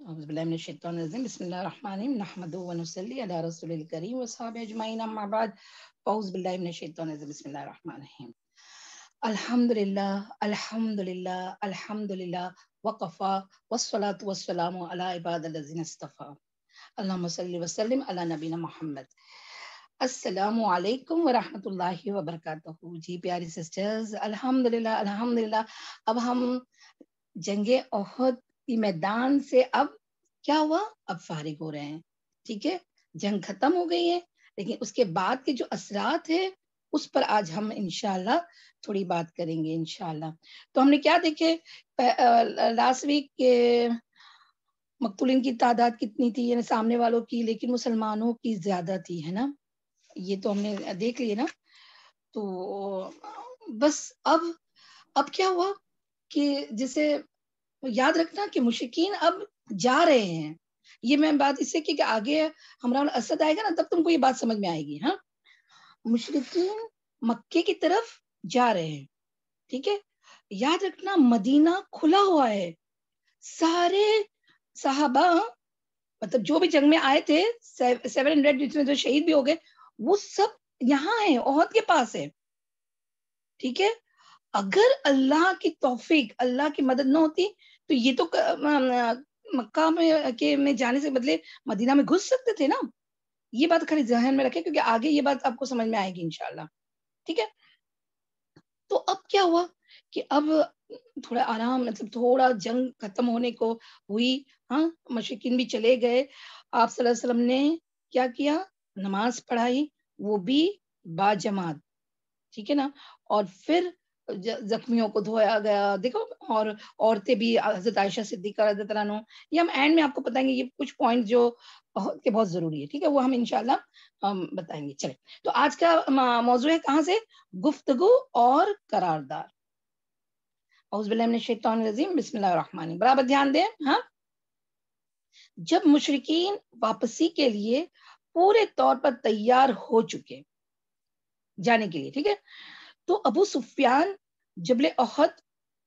أعوذ بالله من الشيطان الرجيم بسم الله الرحمن الرحيم نحمده ونصلي على رسول الكريم وصحبه أجمعين أما بعد أعوذ بالله من الشيطان الرجيم بسم الله الرحمن الرحيم الحمد لله وقفا والصلاة والسلام على عباد الذين اصطفى اللهم صل وسلم على نبينا محمد السلام علیکم ورحمۃ اللہ وبرکاتہ. جی پیاری سسٹرز، الحمدللہ اب ہم جنگ احد کی میدان سے اب کیا ہوا، اب فارغ ہو رہے ہیں. ٹھیک ہے، جنگ ختم ہو گئی ہے، لیکن اس کے بعد کے جو اثرات ہیں اس پر آج ہم انشاءاللہ تھوڑی بات کریں گے انشاءاللہ. تو ہم نے کیا دیکھے لاسٹ ویک کے مقتولین کی تعداد کتنی تھی، یعنی سامنے والوں کی، لیکن مسلمانوں کی زیادہ تھی، ہے نا. یہ تو ہم نے دیکھ لیے نا. تو بس اب کیا ہوا کہ جسے یاد رکھنا کہ مشرکین اب جا رہے ہیں. یہ میں بات اس سے کہ آگے ہمراہ الاسد آئے گا نا، تب تم کو یہ بات سمجھ میں آئے گی. ہاں، مشرکین مکے کی طرف جا رہے ہیں. ٹھیک ہے، یاد رکھنا مدینہ کھلا ہوا ہے. سارے صحابہ مطلب جو بھی جنگ میں آئے تھے 700 جس میں جو شہید بھی ہو گئے، وہ سب یہاں ہیں، احد کے پاس ہے. ٹھیک ہے، اگر اللہ کی توفیق، اللہ کی مدد نہ ہوتی تو یہ تو مکہ میں جانے سے بدلے مدینہ میں گھس سکتے تھے نا. یہ بات خالی ذہن میں رکھیں، کیونکہ آگے یہ بات آپ کو سمجھ میں آئے گی انشاءاللہ. ٹھیک ہے، تو اب کیا ہوا کہ اب تھوڑا آرام، مطلب تھوڑا جنگ ختم ہونے کو ہوئی. ہاں، مشرکین بھی چلے گئے. آپ صلی اللہ علیہ وسلم نے کیا کیا، نماز پڑھائی، وہ بھی با جماعت. ٹھیک ہے نا، اور پھر زخمیوں کو دھویا گیا. دیکھو، اور عورتیں بھی، حضرت عائشہ صدیقہ رضی اللہ عنہ. یہ ہم اینڈ میں آپ کو بتائیں گے، یہ کچھ پوائنٹ جو بہت ضروری ہے. ٹھیک ہے، وہ ہم انشاءاللہ بتائیں گے. چلے، تو آج کا موضوع ہے کہاں سے، گفتگو اور قرارداد. اعوذ باللہ من الشیطان الرجیم بسم اللہ الرحمن الرحیم. برابر دھیان دیں. ہاں، جب مشرکین واپسی کے لیے پورے طور پر تیار ہو چکے جانے کے لیے، ٹھیک ہے، تو ابو سفیان جبل احد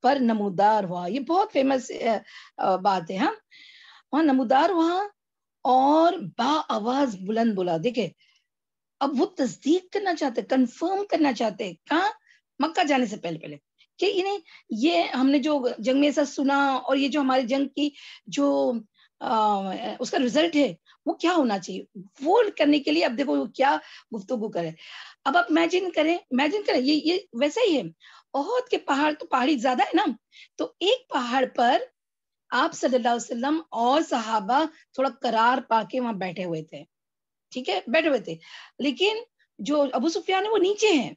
پر نمودار ہوا. یہ بہت فیمس بات ہے. ہاں، وہاں نمودار ہوا اور با آواز بلند بولا. دیکھے، اب وہ تصدیق کرنا چاہتے، کنفرم کرنا چاہتے، کہاں، مکہ جانے سے پہلے کہ یہ ہم نے جو جنگ میں ایسا سنا، اور یہ جو ہماری جنگ کی جو اس کا رزلٹ ہے وہ کیا ہونا چاہیے، وہ کرنے کے لیے اب دیکھو وہ کیا گفتگو کرے. اب آپ امیجن کریں یہ ویسا ہی ہے. احد کے پہاڑ تو پہاڑی زیادہ ہے نا، تو ایک پہاڑ پر آپ صلی اللہ علیہ وسلم اور صحابہ تھوڑا قرار پا کے وہاں بیٹھے ہوئے تھے. ٹھیک ہے، بیٹھے ہوئے تھے، لیکن جو ابو سفیان ہے وہ نیچے ہیں،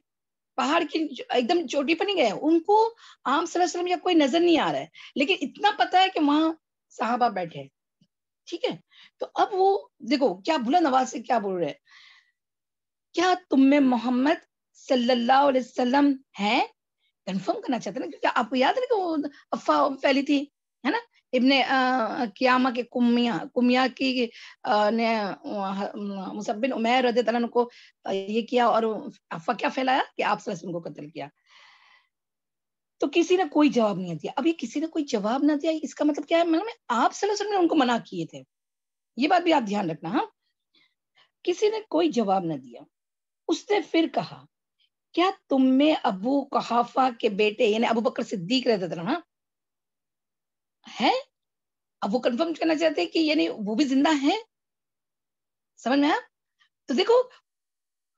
پہاڑ کی ایک دم چوٹی پر نہیں گئے. ان کو عام صلی اللہ علیہ وسلم یا کوئی نظر نہیں آ رہا ہے، لیکن اتنا پتا ہے کہ وہاں صحابہ بیٹھے. ٹھیک ہے، تو اب وہ دیکھو کیا بلند آواز سے کیا بول رہے، کیا تم میں محمد صلی اللہ علیہ وسلم ہے. کنفرم کرنا چاہتے نا، کیونکہ آپ کو یاد ہے کہ وہ افواہ پھیلی تھی، ہے نا. ابن قیامہ کے کمیہ کی نے مصعب بن عمیر رضی اللہ عنہ کو یہ کیا، اور افواہ کیا پھیلایا کہ آپ صلی اللہ علیہ وسلم کو قتل کیا. تو کسی نے کوئی جواب نہیں دیا. اب یہ کسی نے کوئی جواب نہ دیا، اس کا مطلب کیا ہے، مطلب آپ صلی اللہ علیہ وسلم نے ان کو منع کیے تھے. یہ بات بھی آپ دھیان رکھنا. ہاں، کسی نے کوئی جواب نہ دیا. اس نے پھر کہا، کیا تم میں ابو قحافہ کے بیٹے یعنی ابو بکر صدیق رضی اللہ عنہ ہے. اب وہ کنفرم کرنا چاہتے کہ یعنی وہ بھی زندہ ہیں. سمجھ میں آیا؟ تو دیکھو،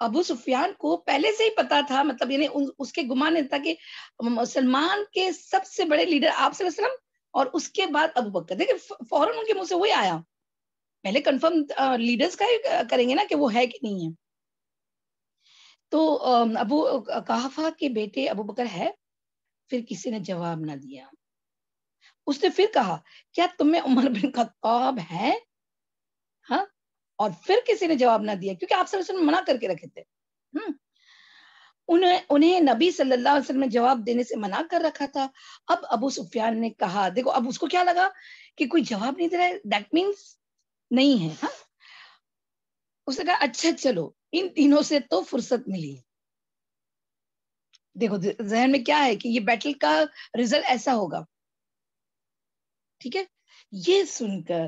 ابو سفیان کو پہلے سے ہی پتا تھا، مطلب یعنی اس کے گمان تھا کہ مسلمان کے سب سے بڑے لیڈر آپ صلی اللہ علیہ وسلم، اور اس کے بعد ابو بکر. دیکھیں فوراً ان کے منہ سے وہی آیا. پہلے کنفرم لیڈرز کا ہی کریں گے نا کہ وہ ہے کہ نہیں ہے. تو ابو قحافہ کے بیٹے ابو بکر ہے. پھر کسی نے جواب نہ دیا. اس نے پھر کہا، کیا تم میں عمر بن خطاب ہے. ہاں، اور پھر کسی نے جواب نہ دیا، کیونکہ آپ صلی اللہ علیہ وسلم منع کر کے رکھے تھے. انہیں نبی صلی اللہ علیہ وسلم نے جواب دینے سے منع کر رکھا تھا. اب ابو سفیان نے کہا، دیکھو اب اس کو کیا لگا کہ کوئی جواب نہیں دے رہا ہے، دیٹ مینس نہیں ہے. ہاں، اس نے کہا اچھا چلو ان تینوں سے تو فرصت ملی. دیکھو ذہن میں کیا ہے کہ یہ بیٹل کا رزلٹ ایسا ہوگا. ٹھیک ہے، یہ سن کر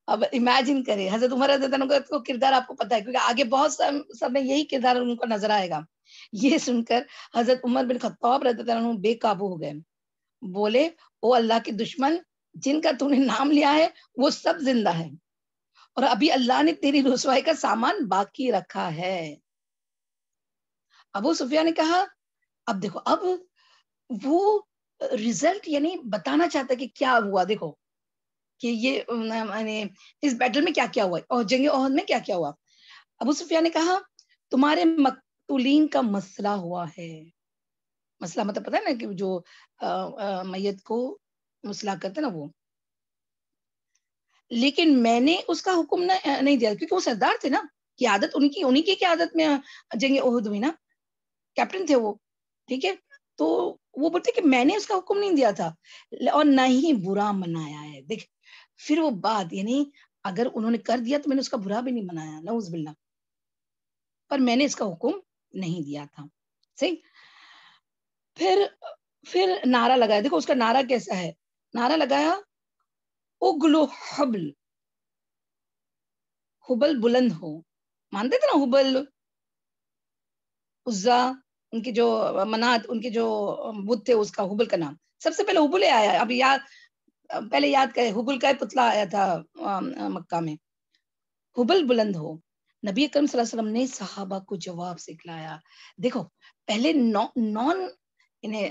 اب امیجن کرے حضرت عمر رضی اللہ عنہ کا کردار آپ کو پتا ہے، کیونکہ آگے بہت سب میں یہی کردار ان کو نظر آئے گا. یہ سن کر حضرت عمر بن خطاب رضی اللہ عنہ بے قابو ہو گئے. بولے او اللہ کے دشمن، جن کا تو نے نام لیا ہے وہ سب زندہ ہے، اور ابھی اللہ نے تیری رسوائی کا سامان باقی رکھا ہے. ابو سفیان نے کہا اب دیکھو، اب وہ ریزلٹ یعنی بتانا چاہتا کہ کیا ہوا، دیکھو کہ یہ اس بیٹل میں کیا کیا ہوا اور جنگ احد میں کیا کیا ہوا. ابو سفیان نے کہا تمہارے مقتولین کا مسئلہ ہوا ہے. مسئلہ مطلب پتا ہے نا کہ جو میت کو مسئلہ کرتے نا وہ، لیکن میں نے اس کا حکم نہیں دیا کیونکہ وہ سردار تھے نا، کی عادت انہی کی عادت میں جنگ احد ہوئی نا، کیپٹن تھے وہ. ٹھیک ہے، تو وہ بولتے کہ میں نے اس کا حکم نہیں دیا تھا اور نہ ہی برا منایا ہے. دیکھ پھر وہ بات، یعنی اگر انہوں نے کر دیا تو میں نے اس کا برا بھی نہیں منایا، نعوذ باللہ، پر میں نے اس کا حکم نہیں دیا تھا. صحیح. پھر نعرہ لگایا، دیکھو اس کا نعرہ کیسا ہے. نعرہ لگایا اگلو حبل، حبل بلند ہو. مانتے تھے نا حبل عزا، ان کی جو منات، ان کے جو بت تھے، اس کا حبل کا نام سب سے پہلے حبل آیا. اب پہلے یاد کرے، حبل کا پتلا آیا تھا مکہ میں. حبل بلند ہو. نبی اکرم صلی اللہ علیہ وسلم نے صحابہ کو جواب سکھلایا. دیکھو پہلے نان انہیں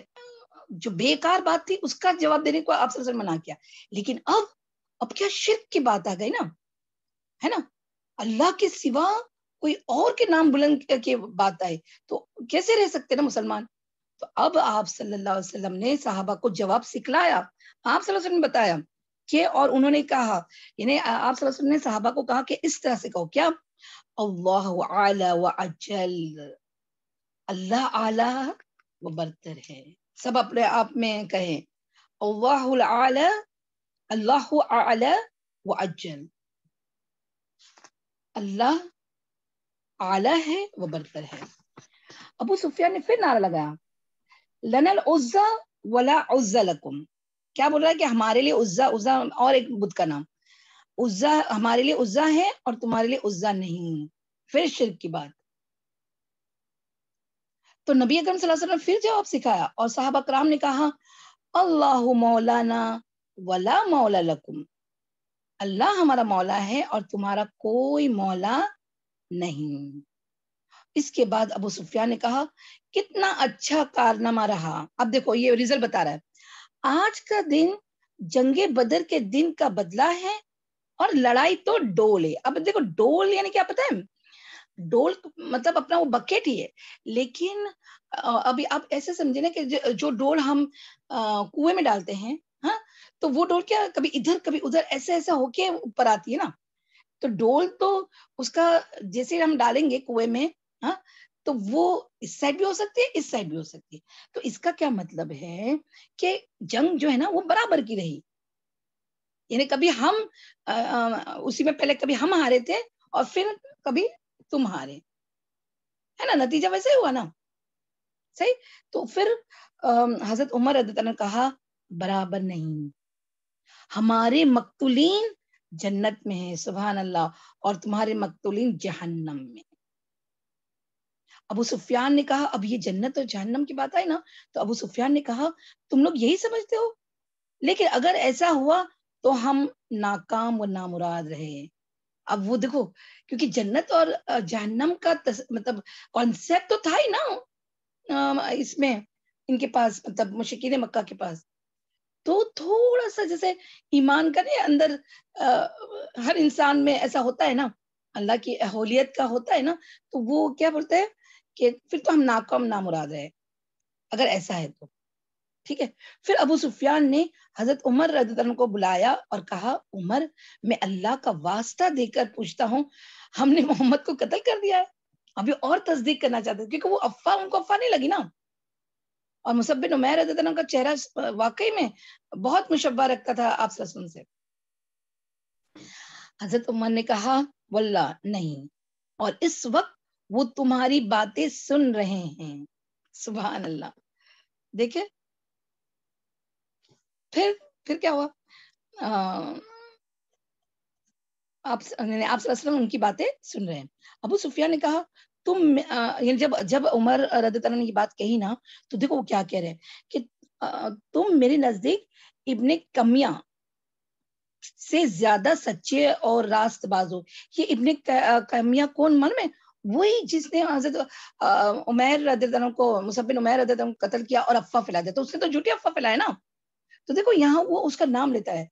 جو بیکار بات تھی اس کا جواب دینے کو آپ صلی اللہ علیہ وسلم منع کیا، لیکن اب کیا شرک کی بات آ گئی نا، ہے نا، اللہ کے سوا کوئی اور کے نام بلند کی بات آئے تو کیسے رہ سکتے نا مسلمان. تو اب آپ صلی اللہ علیہ وسلم نے صحابہ کو جواب سکھلایا. آپ صلی اللہ علیہ وسلم نے بتایا کہ، اور انہوں نے کہا، یعنی آپ صلی اللہ علیہ وسلم نے صحابہ کو کہا کہ اس طرح سے کہو، کیا، اللہ اعلی و اجل، اللہ اعلی و برتر ہے. سب اپنے آپ میں کہیں اللہ اعلی، اللہ اعلی و اجل، اللہ اعلی ہے وہ برتر ہے. ابو سفیان نے پھر نعرہ لگایا لنا العزا ولا عزا لکم. کیا بول رہا ہے کہ ہمارے لیے عزا اور ایک بت کا نام عزا، ہمارے لیے عزا ہے اور تمہارے لیے عزا نہیں. پھر شرک کی بات. تو نبی اکرم صلی اللہ علیہ وسلم پھر جواب سکھایا اور صحابہ کرام نے کہا اللہ مولانا ولا مولا لکم، اللہ ہمارا مولا ہے اور تمہارا کوئی مولا نہیں. اس کے بعد ابو سفیان نے کہا کتنا اچھا کارنامہ رہا. اب دیکھو یہ ریزلٹ بتا رہا ہے، آج کا دن جنگ بدر کے دن کا بدلہ ہے اور لڑائی تو ڈول ہے. اب دیکھو ڈول یعنی کیا پتا ہے، ڈول مطلب اپنا وہ بکیٹ ہی ہے، لیکن ابھی آپ ایسے سمجھے نا کہ جو ڈول ہم کنویں میں ڈالتے ہیں، ہاں، تو وہ ڈول کیا کبھی ادھر کبھی ادھر ایسے ایسا ہو کے اوپر آتی ہے نا. تو ڈول تو اس کا جیسے ہم ڈالیں گے کنویں میں، ہاں، تو وہ اس سائڈ بھی ہو سکتی ہے، اس سائڈ بھی ہو سکتی ہے. تو اس کا کیا مطلب ہے کہ جنگ جو ہے نا وہ برابر کی رہی، یعنی کبھی ہم اسی میں پہلے کبھی ہم ہارے تھے اور پھر کبھی تم ہارے، ہے نا، نتیجہ ویسے ہی ہوا نا. صحیح. تو پھر حضرت عمر رضی اللہ عنہ نے کہا برابر نہیں، ہمارے مقتولین جنت میں ہے، سبحان اللہ، اور تمہارے مقتولین جہنم میں. ابو سفیان نے کہا، اب یہ جنت اور جہنم کی بات آئی نا، تو ابو سفیان نے کہا تم لوگ یہی سمجھتے ہو، لیکن اگر ایسا ہوا تو ہم ناکام و نامراد رہے. اب وہ دیکھو، کیونکہ جنت اور جہنم کا مطلب کانسیپٹ تو تھا ہی نا اس میں ان کے پاس، مطلب مشرکین مکہ کے پاس. تو تھوڑا سا جیسے ایمان کا نہیں اندر ہر انسان میں ایسا ہوتا ہے نا، اللہ کی اہولیت کا ہوتا ہے نا، تو وہ کیا بولتے ہیں کہ پھر تو ہم ناکام نامراد ہے اگر ایسا ہے تو. ٹھیک ہے. پھر ابو سفیان نے حضرت عمر رضی اللہ عنہ کو بلایا اور کہا عمر، میں اللہ کا واسطہ دے کر پوچھتا ہوں، ہم نے محمد کو قتل کر دیا ہے؟ ابھی اور تصدیق کرنا چاہتے ہیں کیونکہ وہ افواہ ان کو افواہ نہیں لگی نا. اور مصعب بن عمیر رضی اللہ عنہ کا چہرہ واقعی میں بہت مشبہ رکھتا تھا آپ صلی اللہ علیہ وسلم سے. حضرت عمر نے کہا واللہ نہیں، اور اس وقت وہ تمہاری باتیں سن رہے ہیں. سبحان اللہ. دیکھیں پھر کیا ہوا، آپ صلی اللہ علیہ وسلم ان کی باتیں سن رہے ہیں. ابو سفیان نے کہا تم یعنی جب عمر رضی اللہ عنہ نے یہ بات کہی نا تو دیکھو وہ کیا کہہ رہے ہیں کہ تم میرے نزدیک ابن کمیاں سے زیادہ سچے اور راست باز ہو. یہ ابن کمیاں کون معلوم ہے؟ وہی جس نے حضرت عمیر رضی اللہ عنہ کو مصعب بن عمیر رضی اللہ عنہ کو قتل کیا اور افواہ پھیلا دیا. تو اس نے تو جھوٹی افواہ پھیلایا نا. تو دیکھو یہاں وہ اس کا نام لیتا ہے،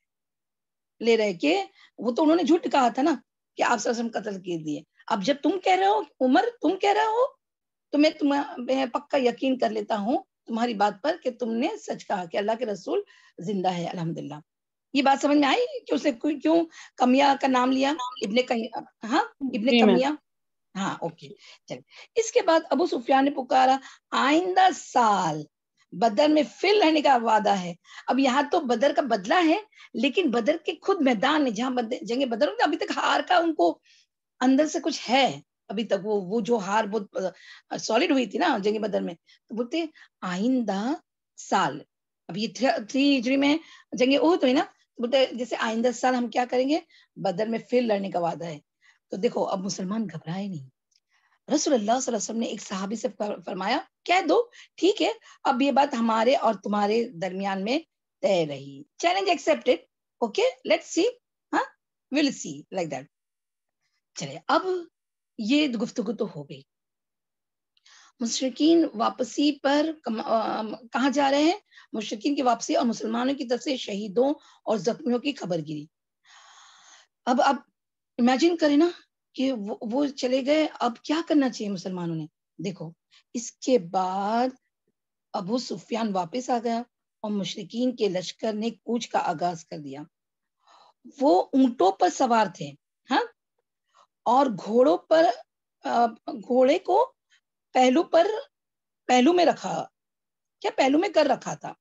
لے رہے کہ وہ تو انہوں نے جھوٹ کہا تھا نا کہ آپ صلی اللہ علیہ وسلم قتل کر دیے. اب جب تم کہہ رہے ہو عمر تم کہہ رہے ہو تو میں پکا یقین کر لیتا ہوں تمہاری بات پر کہ تم نے سچ کہا کہ اللہ کے رسول زندہ ہے الحمدللہ. یہ بات سمجھ میں آئی کہ اس نے کیوں کمیا کا نام لیا؟ ہاں ابن جی کمیا. ہاں اوکے چل. اس کے بعد ابو سفیان نے پکارا آئندہ سال بدر میں پھر رہنے کا وعدہ ہے. اب یہاں تو بدر کا بدلہ ہے لیکن بدر کے خود میدان میں جہاں جنگ بدر ہوتی ابھی تک ہار کا ان کو اندر سے کچھ ہے. ابھی تک وہ جو ہار بہت سالڈ ہوئی تھی نا جنگ بدر میں. تو بولتے آئندہ سال، اب یہ 3 ہجری میں جنگ احد ہوئی نا، بولتے جیسے آئندہ سال ہم کیا کریں گے، بدر میں پھر لڑنے کا وعدہ ہے. تو دیکھو اب مسلمان گھبرائے نہیں. رسول اللہ صلی اللہ علیہ وسلم نے ایک صحابی سے فرمایا کہہ دو ٹھیک ہے اب یہ بات ہمارے اور تمہارے درمیان میں طے رہی. Challenge expected. Okay let's see. ہاں ول سی لائک دیٹ. چلے اب یہ گفتگو تو ہو گئی. مشرکین واپسی پر کہاں جا رہے ہیں؟ مشرکین کی واپسی اور مسلمانوں کی طرف سے شہیدوں اور زخمیوں کی خبر گیری. اب امیجن کریں نا کہ وہ چلے گئے. اب کیا کرنا چاہیے مسلمانوں نے؟ دیکھو اس کے بعد ابو سفیان واپس آ گیا اور مشرکین کے لشکر نے کوچ کا آغاز کر دیا. وہ اونٹوں پر سوار تھے ہاں اور گھوڑوں پر گھوڑے کو پہلو میں رکھا کیا پہلو میں کر رکھا تھا.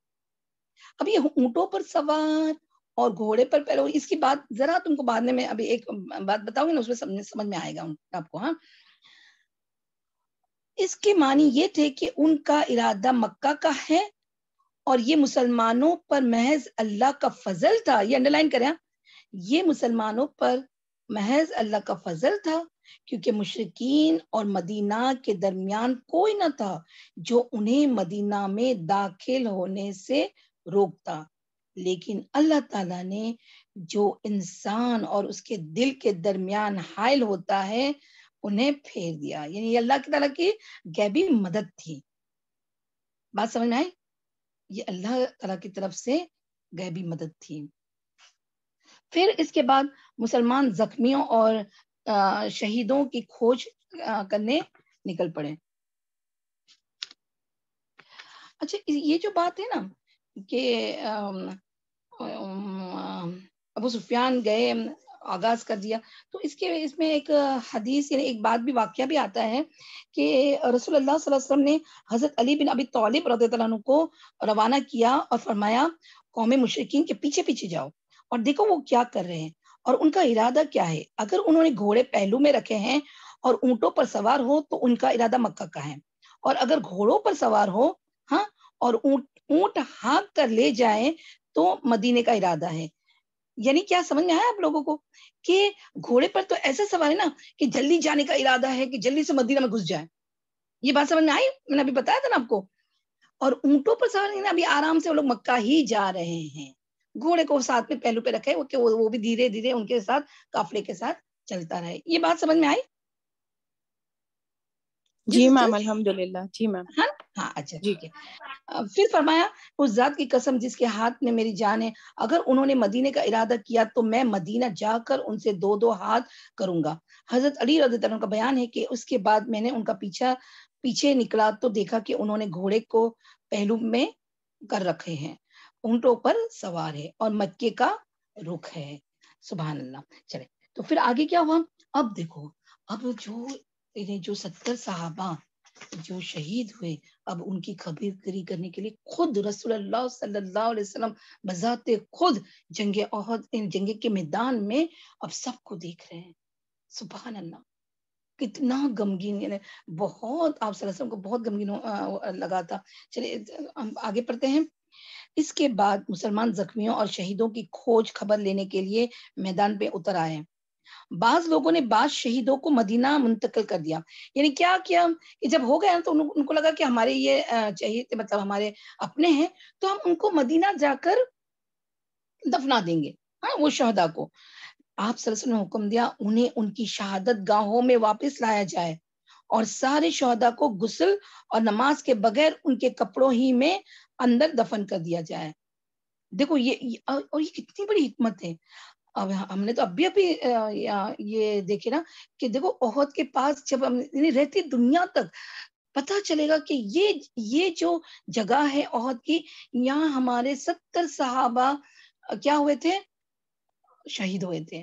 اب یہ اونٹوں پر سوار اور گھوڑے پر پہلو، اس کی بات ذرا تم کو بعد میں ابھی ایک بات بتاؤں گی نا، اس میں سمجھ میں آئے گا آپ کو. ہاں اس کے معنی یہ تھے کہ ان کا ارادہ مکہ کا ہے اور یہ مسلمانوں پر محض اللہ کا فضل تھا. یہ انڈرلائن کریں، یہ مسلمانوں پر محض اللہ کا فضل تھا کیونکہ مشرکین اور مدینہ کے درمیان کوئی نہ تھا جو انہیں مدینہ میں داخل ہونے سے روکتا. لیکن اللہ تعالیٰ نے جو انسان اور اس کے دل کے درمیان حائل ہوتا ہے انہیں پھیر دیا. یعنی یہ اللہ تعالیٰ کی غیبی مدد تھی. بات سمجھ میں آئی؟ یہ اللہ تعالیٰ کی طرف سے غیبی مدد تھی. پھر اس کے بعد مسلمان زخمیوں اور شہیدوں کی کھوج کرنے نکل پڑے. اچھا یہ جو بات ہے نا کہ ابو سفیان گئے آغاز کر دیا، تو اس میں ایک حدیث یعنی ایک بات بھی واقعہ بھی آتا ہے کہ رسول اللہ صلی اللہ علیہ وسلم نے حضرت علی بن ابی طالب رضی اللہ عنہ کو روانہ کیا اور فرمایا قوم مشرکین کے پیچھے پیچھے جاؤ اور دیکھو وہ کیا کر رہے ہیں اور ان کا ارادہ کیا ہے. اگر انہوں نے گھوڑے پہلو میں رکھے ہیں اور اونٹوں پر سوار ہو تو ان کا ارادہ مکہ کا ہے، اور اگر گھوڑوں پر سوار ہو ہاں اور اونٹ ہانک کر لے جائیں تو مدینے کا ارادہ ہے. یعنی کیا سمجھ میں آیا آپ لوگوں کو کہ گھوڑے پر تو ایسا سوار ہے نا کہ جلدی جانے کا ارادہ ہے کہ جلدی سے مدینہ میں گھس جائے. یہ بات سمجھ میں آئی؟ میں نے ابھی بتایا تھا نا آپ کو. اور اونٹوں پر سوار ابھی آرام سے وہ لوگ مکہ ہی جا رہے ہیں. گھوڑے کو ساتھ میں پہلو پہ رکھے کہ وہ بھی دھیرے دھیرے ان کے ساتھ قافلے کے ساتھ چلتا رہے. یہ بات سمجھ میں آئی؟ جی میم الحمدللہ. جی میم. ہاں اچھا جی. ٹھیک ہے. پھر فرمایا اس ذات کی قسم جس کے ہاتھ میں میری جان ہے، اگر انہوں نے مدینے کا ارادہ کیا تو میں مدینہ جا کر ان سے 2 ہاتھ کروں گا. حضرت علی رضی اللہ عنہ کا بیان ہے کہ اس کے بعد میں نے ان کا پیچھے نکلا تو دیکھا کہ انہوں نے گھوڑے کو پہلو میں کر رکھے ہیں، اونٹوں پر سوار ہے اور مکے کا رخ ہے. سبحان اللہ. چلے تو پھر آگے کیا ہوا؟ اب دیکھو اب جو 70 صحابہ جو شہید ہوئے، اب ان کی خبر گیری کرنے کے لیے خود رسول اللہ صلی اللہ علیہ وسلم بذات خود جنگ احد جنگ کے میدان میں اب سب کو دیکھ رہے ہیں. سبحان اللہ. کتنا غمگین، یعنی بہت آپ صلی اللہ علیہ وسلم کو بہت غمگین لگا تھا. چلیے ہم آگے پڑھتے ہیں. اس کے بعد مسلمان زخمیوں اور شہیدوں کی کھوج خبر لینے کے لیے میدان پہ اتر آئے. بعض لوگوں نے بعض شہیدوں کو مدینہ منتقل کر دیا. یعنی کیا کیا کہ جب ہو گیا تو ان کو لگا کہ ہمارے یہ شہید مطلب ہمارے اپنے ہیں تو ہم ان کو مدینہ جا کر دفنا دیں گے. ہاں وہ شہداء کو آپ صلی اللہ علیہ وسلم نے حکم دیا انہیں ان کی شہادت گاہوں میں واپس لایا جائے اور سارے شہداء کو غسل اور نماز کے بغیر ان کے کپڑوں ہی میں اندر دفن کر دیا جائے. دیکھو اور یہ کتنی بڑی حکمت ہے. اب ہم نے تو ابھی یہ دیکھے نا کہ دیکھو احد کے پاس جب ہم رہتی دنیا تک پتہ چلے گا کہ یہ جو جگہ ہے احد کی, یہاں ہمارے 70 صحابہ کیا ہوئے تھے, شہید ہوئے تھے.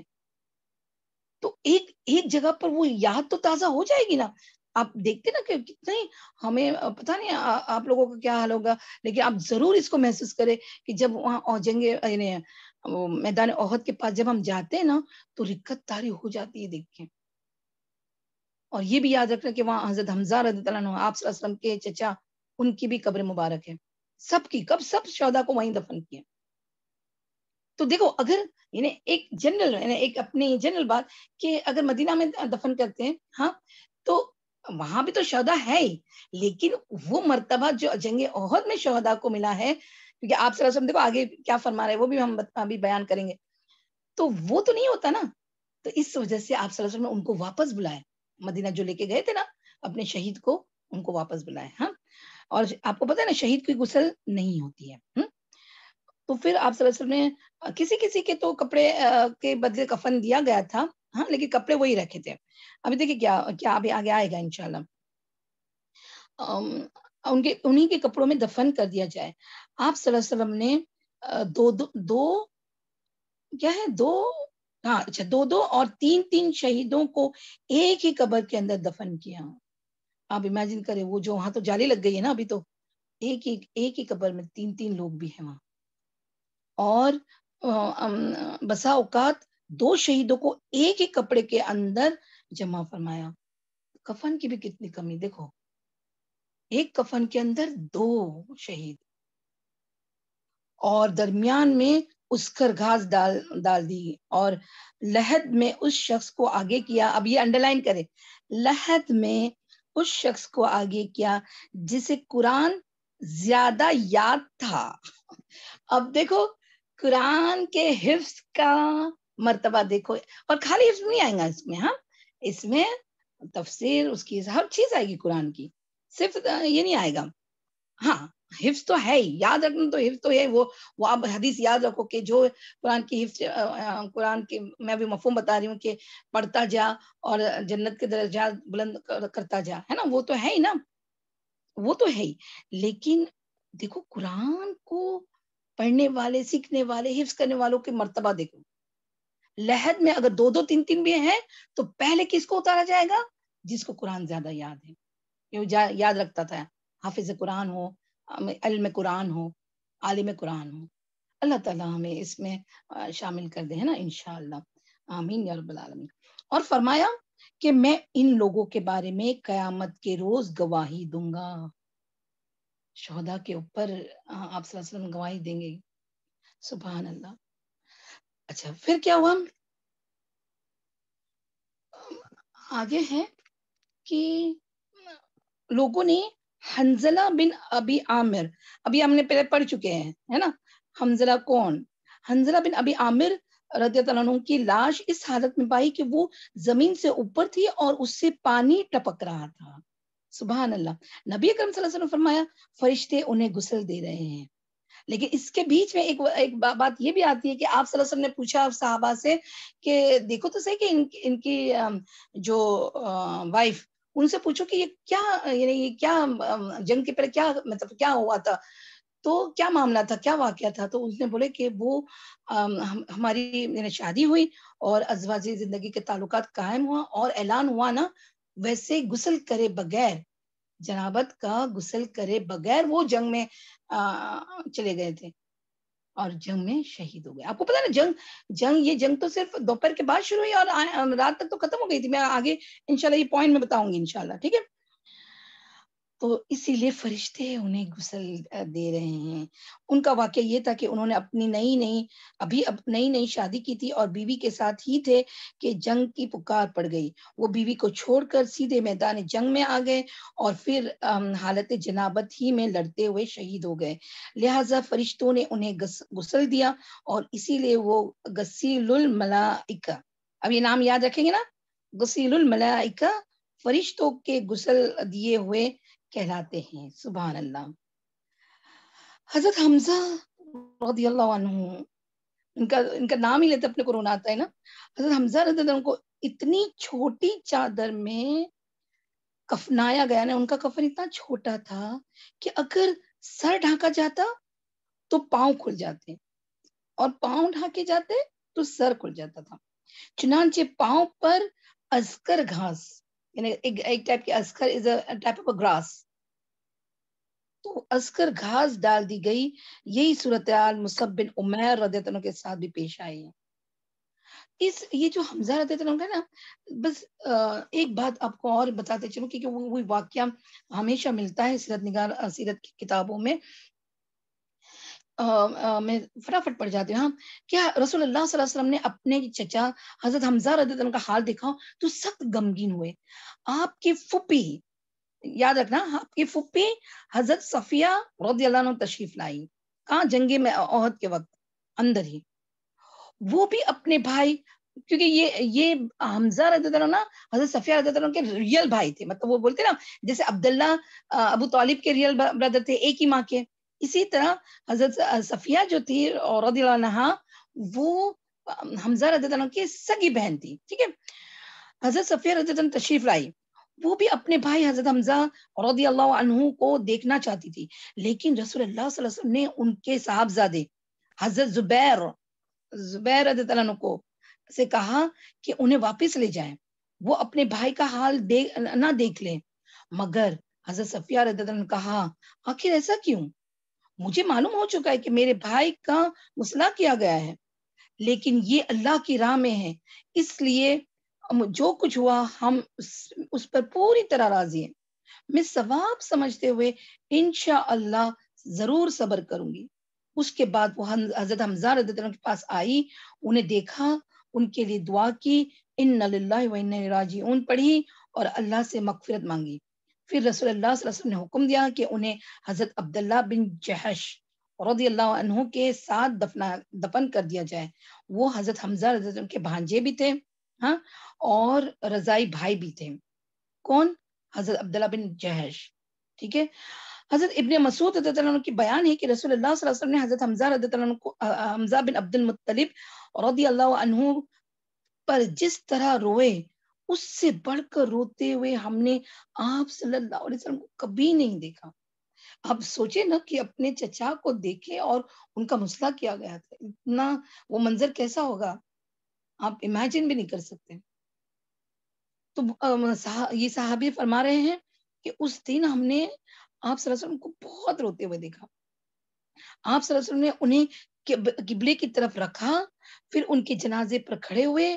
تو ایک جگہ پر وہ یاد تو تازہ ہو جائے گی نا. آپ دیکھتے نا کہ کتنے ہمیں پتہ نہیں آپ لوگوں کا کیا حال ہوگا, لیکن آپ ضرور اس کو محسوس کریں کہ جب وہاں جنگ یعنی میدان احد کے پاس جب ہم جاتے ہیں نا تو رکت طاری ہو جاتی ہے دیکھ کے. اور یہ بھی یاد رکھنا کہ وہاں حضرت حمزہ رضی اللہ عنہ آپ صلی اللہ علیہ وسلم کے چچا, ان کی بھی قبر مبارک ہے. سب کی سب شہداء کو وہیں دفن کیا. تو دیکھو اگر یعنی ایک جنرل ایک اپنی جنرل بات کہ اگر مدینہ میں دفن کرتے ہیں ہاں تو وہاں بھی تو شہداء ہے ہی, لیکن وہ مرتبہ جو جنگ احد میں شہداء کو ملا ہے, کیونکہ آپ صلی اللہ علیہ وسلم دیکھو آگے کیا فرما رہے ہیں وہ بھی ہم ابھی بیان کریں گے, تو وہ تو نہیں ہوتا نا. تو اس وجہ سے آپ صلی اللہ علیہ وسلم نے ان کو واپس بلائے, مدینہ جو لے کے گئے تھے نا اپنے شہید کو, ان کو واپس بلائے. ہاں اور آپ کو پتا ہے نا شہید کی غسل نہیں ہوتی ہے. تو پھر آپ صلی اللہ علیہ وسلم نے کسی کے تو کپڑے کے بدلے کفن دیا گیا تھا, ہاں لیکن کپڑے وہی رکھے تھے. ابھی دیکھیے کیا ابھی آگے آئے گا انشاءاللہ. انہیں کے کپڑوں میں دفن کر دیا جائے. آپ صلی اللہ علیہ وسلم نے دو اور تین شہیدوں کو ایک ہی قبر کے اندر دفن کیا. آپ امیجن کریں وہ جو وہاں تو جالی لگ گئی ہے نا ابھی تو, ایک ہی قبر میں تین لوگ بھی ہیں وہاں. اور بسا اوقات 2 شہیدوں کو ایک ہی کپڑے کے اندر جمع فرمایا. کفن کی بھی کتنی کمی دیکھو, ایک کفن کے اندر 2 شہید, اور درمیان میں اسکر گھاس ڈال دی اور لحد میں اس شخص کو آگے کیا. اب یہ انڈر لائن کرے, لحد میں اس شخص کو آگے کیا جسے قرآن زیادہ یاد تھا. اب دیکھو قرآن کے حفظ کا مرتبہ دیکھو, اور خالی حفظ نہیں آئے گا اس میں, ہاں اس میں تفسیر اس کی ہر چیز آئے گی قرآن کی, صرف یہ نہیں آئے گا. ہاں حفظ تو ہے ہی, یاد رکھنا تو حفظ تو ہے. وہ آپ حدیث یاد رکھو کہ جو قرآن کی حفظ, قرآن کی میں بھی مفہوم بتا رہی ہوں کہ پڑھتا جا اور جنت کے درجات بلند کرتا جا, ہے نا, وہ تو ہے ہی نا, وہ تو ہے ہی. لیکن دیکھو قرآن کو پڑھنے والے, سیکھنے والے, حفظ کرنے والوں کے مرتبہ دیکھو. لحد میں اگر 2 3 بھی ہیں تو پہلے کس کو اتارا جائے گا, جس کو قرآن زیادہ یاد ہے, یاد رکھتا تھا, حافظ قرآن ہو, علم قرآن ہو, عالم قرآن ہو. اللہ تعالیٰ ہمیں اس میں شامل کر دے, ہے نا, انشاءاللہ, آمین یا رب العالمین. اور فرمایا کہ میں ان لوگوں کے بارے میں قیامت کے روز گواہی دوں گا. شہداء کے اوپر آپ صلی اللہ علیہ وسلم گواہی دیں گے. سبحان اللہ. اچھا پھر کیا ہوا, آگے ہے کہ لوگوں نے حنزلہ بن ابی عامر, ابھی ہم نے پہلے پڑھ چکے ہیں, ہے نا, حنزلہ کون, حنزلہ بن ابی عامر رضی اللہ عنہ کی لاش اس حالت میں پائی کہ وہ زمین سے اوپر تھی اور اس سے پانی ٹپک رہا تھا. سبحان اللہ. نبی اکرم صلی اللہ علیہ وسلم فرمایا فرشتے انہیں غسل دے رہے ہیں. لیکن اس کے بیچ میں ایک بات یہ بھی آتی ہے کہ آپ صلی اللہ علیہ وسلم نے پوچھا صحابہ سے کہ دیکھو تو صحیح کہ ان کی جو وائف, ان سے پوچھو کہ یہ کیا, یعنی یہ کیا جنگ کے پہلے کیا مطلب کیا ہوا تھا, تو کیا معاملہ تھا, کیا واقعہ تھا. تو اس نے بولے کہ وہ ہماری شادی ہوئی اور ازواجی زندگی کے تعلقات قائم ہوا اور اعلان ہوا نا, ویسے غسل کرے بغیر, جنابت کا غسل کرے بغیر وہ جنگ میں چلے گئے تھے اور جنگ میں شہید ہو گئے. آپ کو پتا نا یہ جنگ تو صرف دوپہر کے بعد شروع ہوئی اور رات تک تو ختم ہو گئی تھی. میں آگے انشاءاللہ یہ پوائنٹ میں بتاؤں گی انشاءاللہ, ٹھیک ہے. تو اسی لیے فرشتے انہیں غسل دے رہے ہیں. ان کا واقعہ یہ تھا کہ انہوں نے اپنی نئی شادی کی تھی اور بیوی کے ساتھ ہی تھے کہ جنگ کی پکار پڑ گئی. وہ بیوی کو چھوڑ کر سیدھے میدان جنگ میں آ گئے اور پھر حالت جنابت ہی میں لڑتے ہوئے شہید ہو گئے. لہٰذا فرشتوں نے انہیں غسل دیا اور اسی لیے وہ غسیل الملائکہ، اب یہ نام یاد رکھیں گے نا، غسیل الملائکہ، فرشتوں کے غسل دیے ہوئے کہلاتے ہیں. سبحان اللہ. حضرت حمزہ رضی اللہ عنہ، ان کا نام ہی لیتے اپنے کو رونا آتا ہے نا. حضرت حمزہ رضی اللہ عنہ کو اتنی چھوٹی چادر میں کفنایا گیا نا. ان کا کفن اتنا چھوٹا تھا کہ اگر سر ڈھانکا جاتا تو پاؤں کھل جاتے اور پاؤں ڈھانکے جاتے تو سر کھل جاتا تھا. چنانچہ پاؤں پر ازکر گھاس، یعنی ایک ٹائپ کی ازکر از اے ٹائپ آف گراس، تو ازکر گھاس ڈال دی گئی. یہی صورتحال مصعب بن عمیر رضی اللہ عنہ کے ساتھ بھی پیش آئی ہے. یہ جو حمزہ رضی اللہ عنہ ہے نا، بس ایک بات آپ کو اور بتاتے چلوں کیونکہ وہ واقعہ ہمیشہ ملتا ہے سیرت کی کتابوں میں. میں فٹافٹ پڑ جاتی ہوں. کیا رسول اللہ صلی اللہ علیہ وسلم نے اپنے چچا حضرت حمزہ رضی اللہ عنہ کا حال دیکھا تو سخت غمگین ہوئے. آپ کی پھوپھی، یاد رکھنا، آپ کی پھوپھی حضرت صفیہ رضی اللہ عنہ تشریف لائی. کہاں؟ جنگ میں احد کے وقت اندر ہی. وہ بھی اپنے بھائی، کیونکہ یہ حمزہ رضی اللہ عنہ حضرت صفیہ رضی اللہ عنہ کے ریئل بھائی تھے. مطلب وہ بولتے نا جیسے عبداللہ ابو طالب کے ریئل برادر تھے، ایک ہی ماں کے، اسی طرح حضرت صفیہ جو تھی رضی اللہ عنہا وہ حمزہ رضی اللہ عنہ کی سگی بہن تھی. ٹھیک ہے. حضرت صفیہ رضی اللہ عنہ تشریف لائی. وہ بھی اپنے بھائی حضرت حمزہ رضی اللہ عنہ کو دیکھنا چاہتی تھی، لیکن رسول اللہ صلی اللہ علیہ وسلم نے ان کے صاحبزادے حضرت زبیر رضی اللہ عنہ کو سے کہا کہ انہیں واپس لے جائیں، وہ اپنے بھائی کا حال نہ دیکھ لیں. مگر حضرت صفیہ رضی اللہ عنہ نے کہا آخر ایسا کیوں؟ مجھے معلوم ہو چکا ہے کہ میرے بھائی کا مسئلہ کیا گیا ہے، لیکن یہ اللہ کی راہ میں ہے، اس لیے جو کچھ ہوا ہم اس پر پوری طرح راضی ہیں. میں ثواب سمجھتے ہوئے انشاءاللہ ضرور صبر کروں گی. اس کے بعد وہ حضرت حمزہ رضی اللہ عنہ کے پاس آئی، انہیں دیکھا، ان کے لیے دعا کی، انا للہ و انا الیہ راجعون پڑھی اور اللہ سے مغفرت مانگی. پھر رسول اللہ صلی اللہ علیہ وسلم نے حکم دیا کہ انہیں حضرت عبداللہ بن جحش رضی اللہ عنہ کے ساتھ دفن کر دیا جائے. وہ حضرت حمزہ رضی اللہ عنہ کے بھانجے بھی تھے، ہاں، اور رضائی بھائی بھی تھے. کون؟ حضرت عبداللہ بن جحش. ٹھیک ہے. حضرت ابن مسعود رضی اللہ عنہ کی بیان ہے کہ رسول اللہ صلی اللہ علیہ وسلم نے حضرت حمزہ رضی اللہ عنہ کو حمزہ بن عبد المطلب رضی اللہ عنہ پر جس طرح روئے اس سے بڑھ کر روتے ہوئے ہم نے آپ صلی اللہ علیہ وسلم کو کبھی نہیں دیکھا. آپ سوچے نا کہ اپنے چچا کو دیکھے اور ان کا مسئلہ کیا گیا تھا، اتنا وہ منظر کیسا ہوگا آپ امیجن بھی نہیں کر سکتے. تو یہ صحابی فرما رہے ہیں کہ اس دن ہم نے آپ صلی اللہ علیہ وسلم کو بہت روتے ہوئے دیکھا. آپ صلی اللہ علیہ وسلم نے انہیں قبلے کی طرف رکھا، پھر ان کے جنازے پر کھڑے ہوئے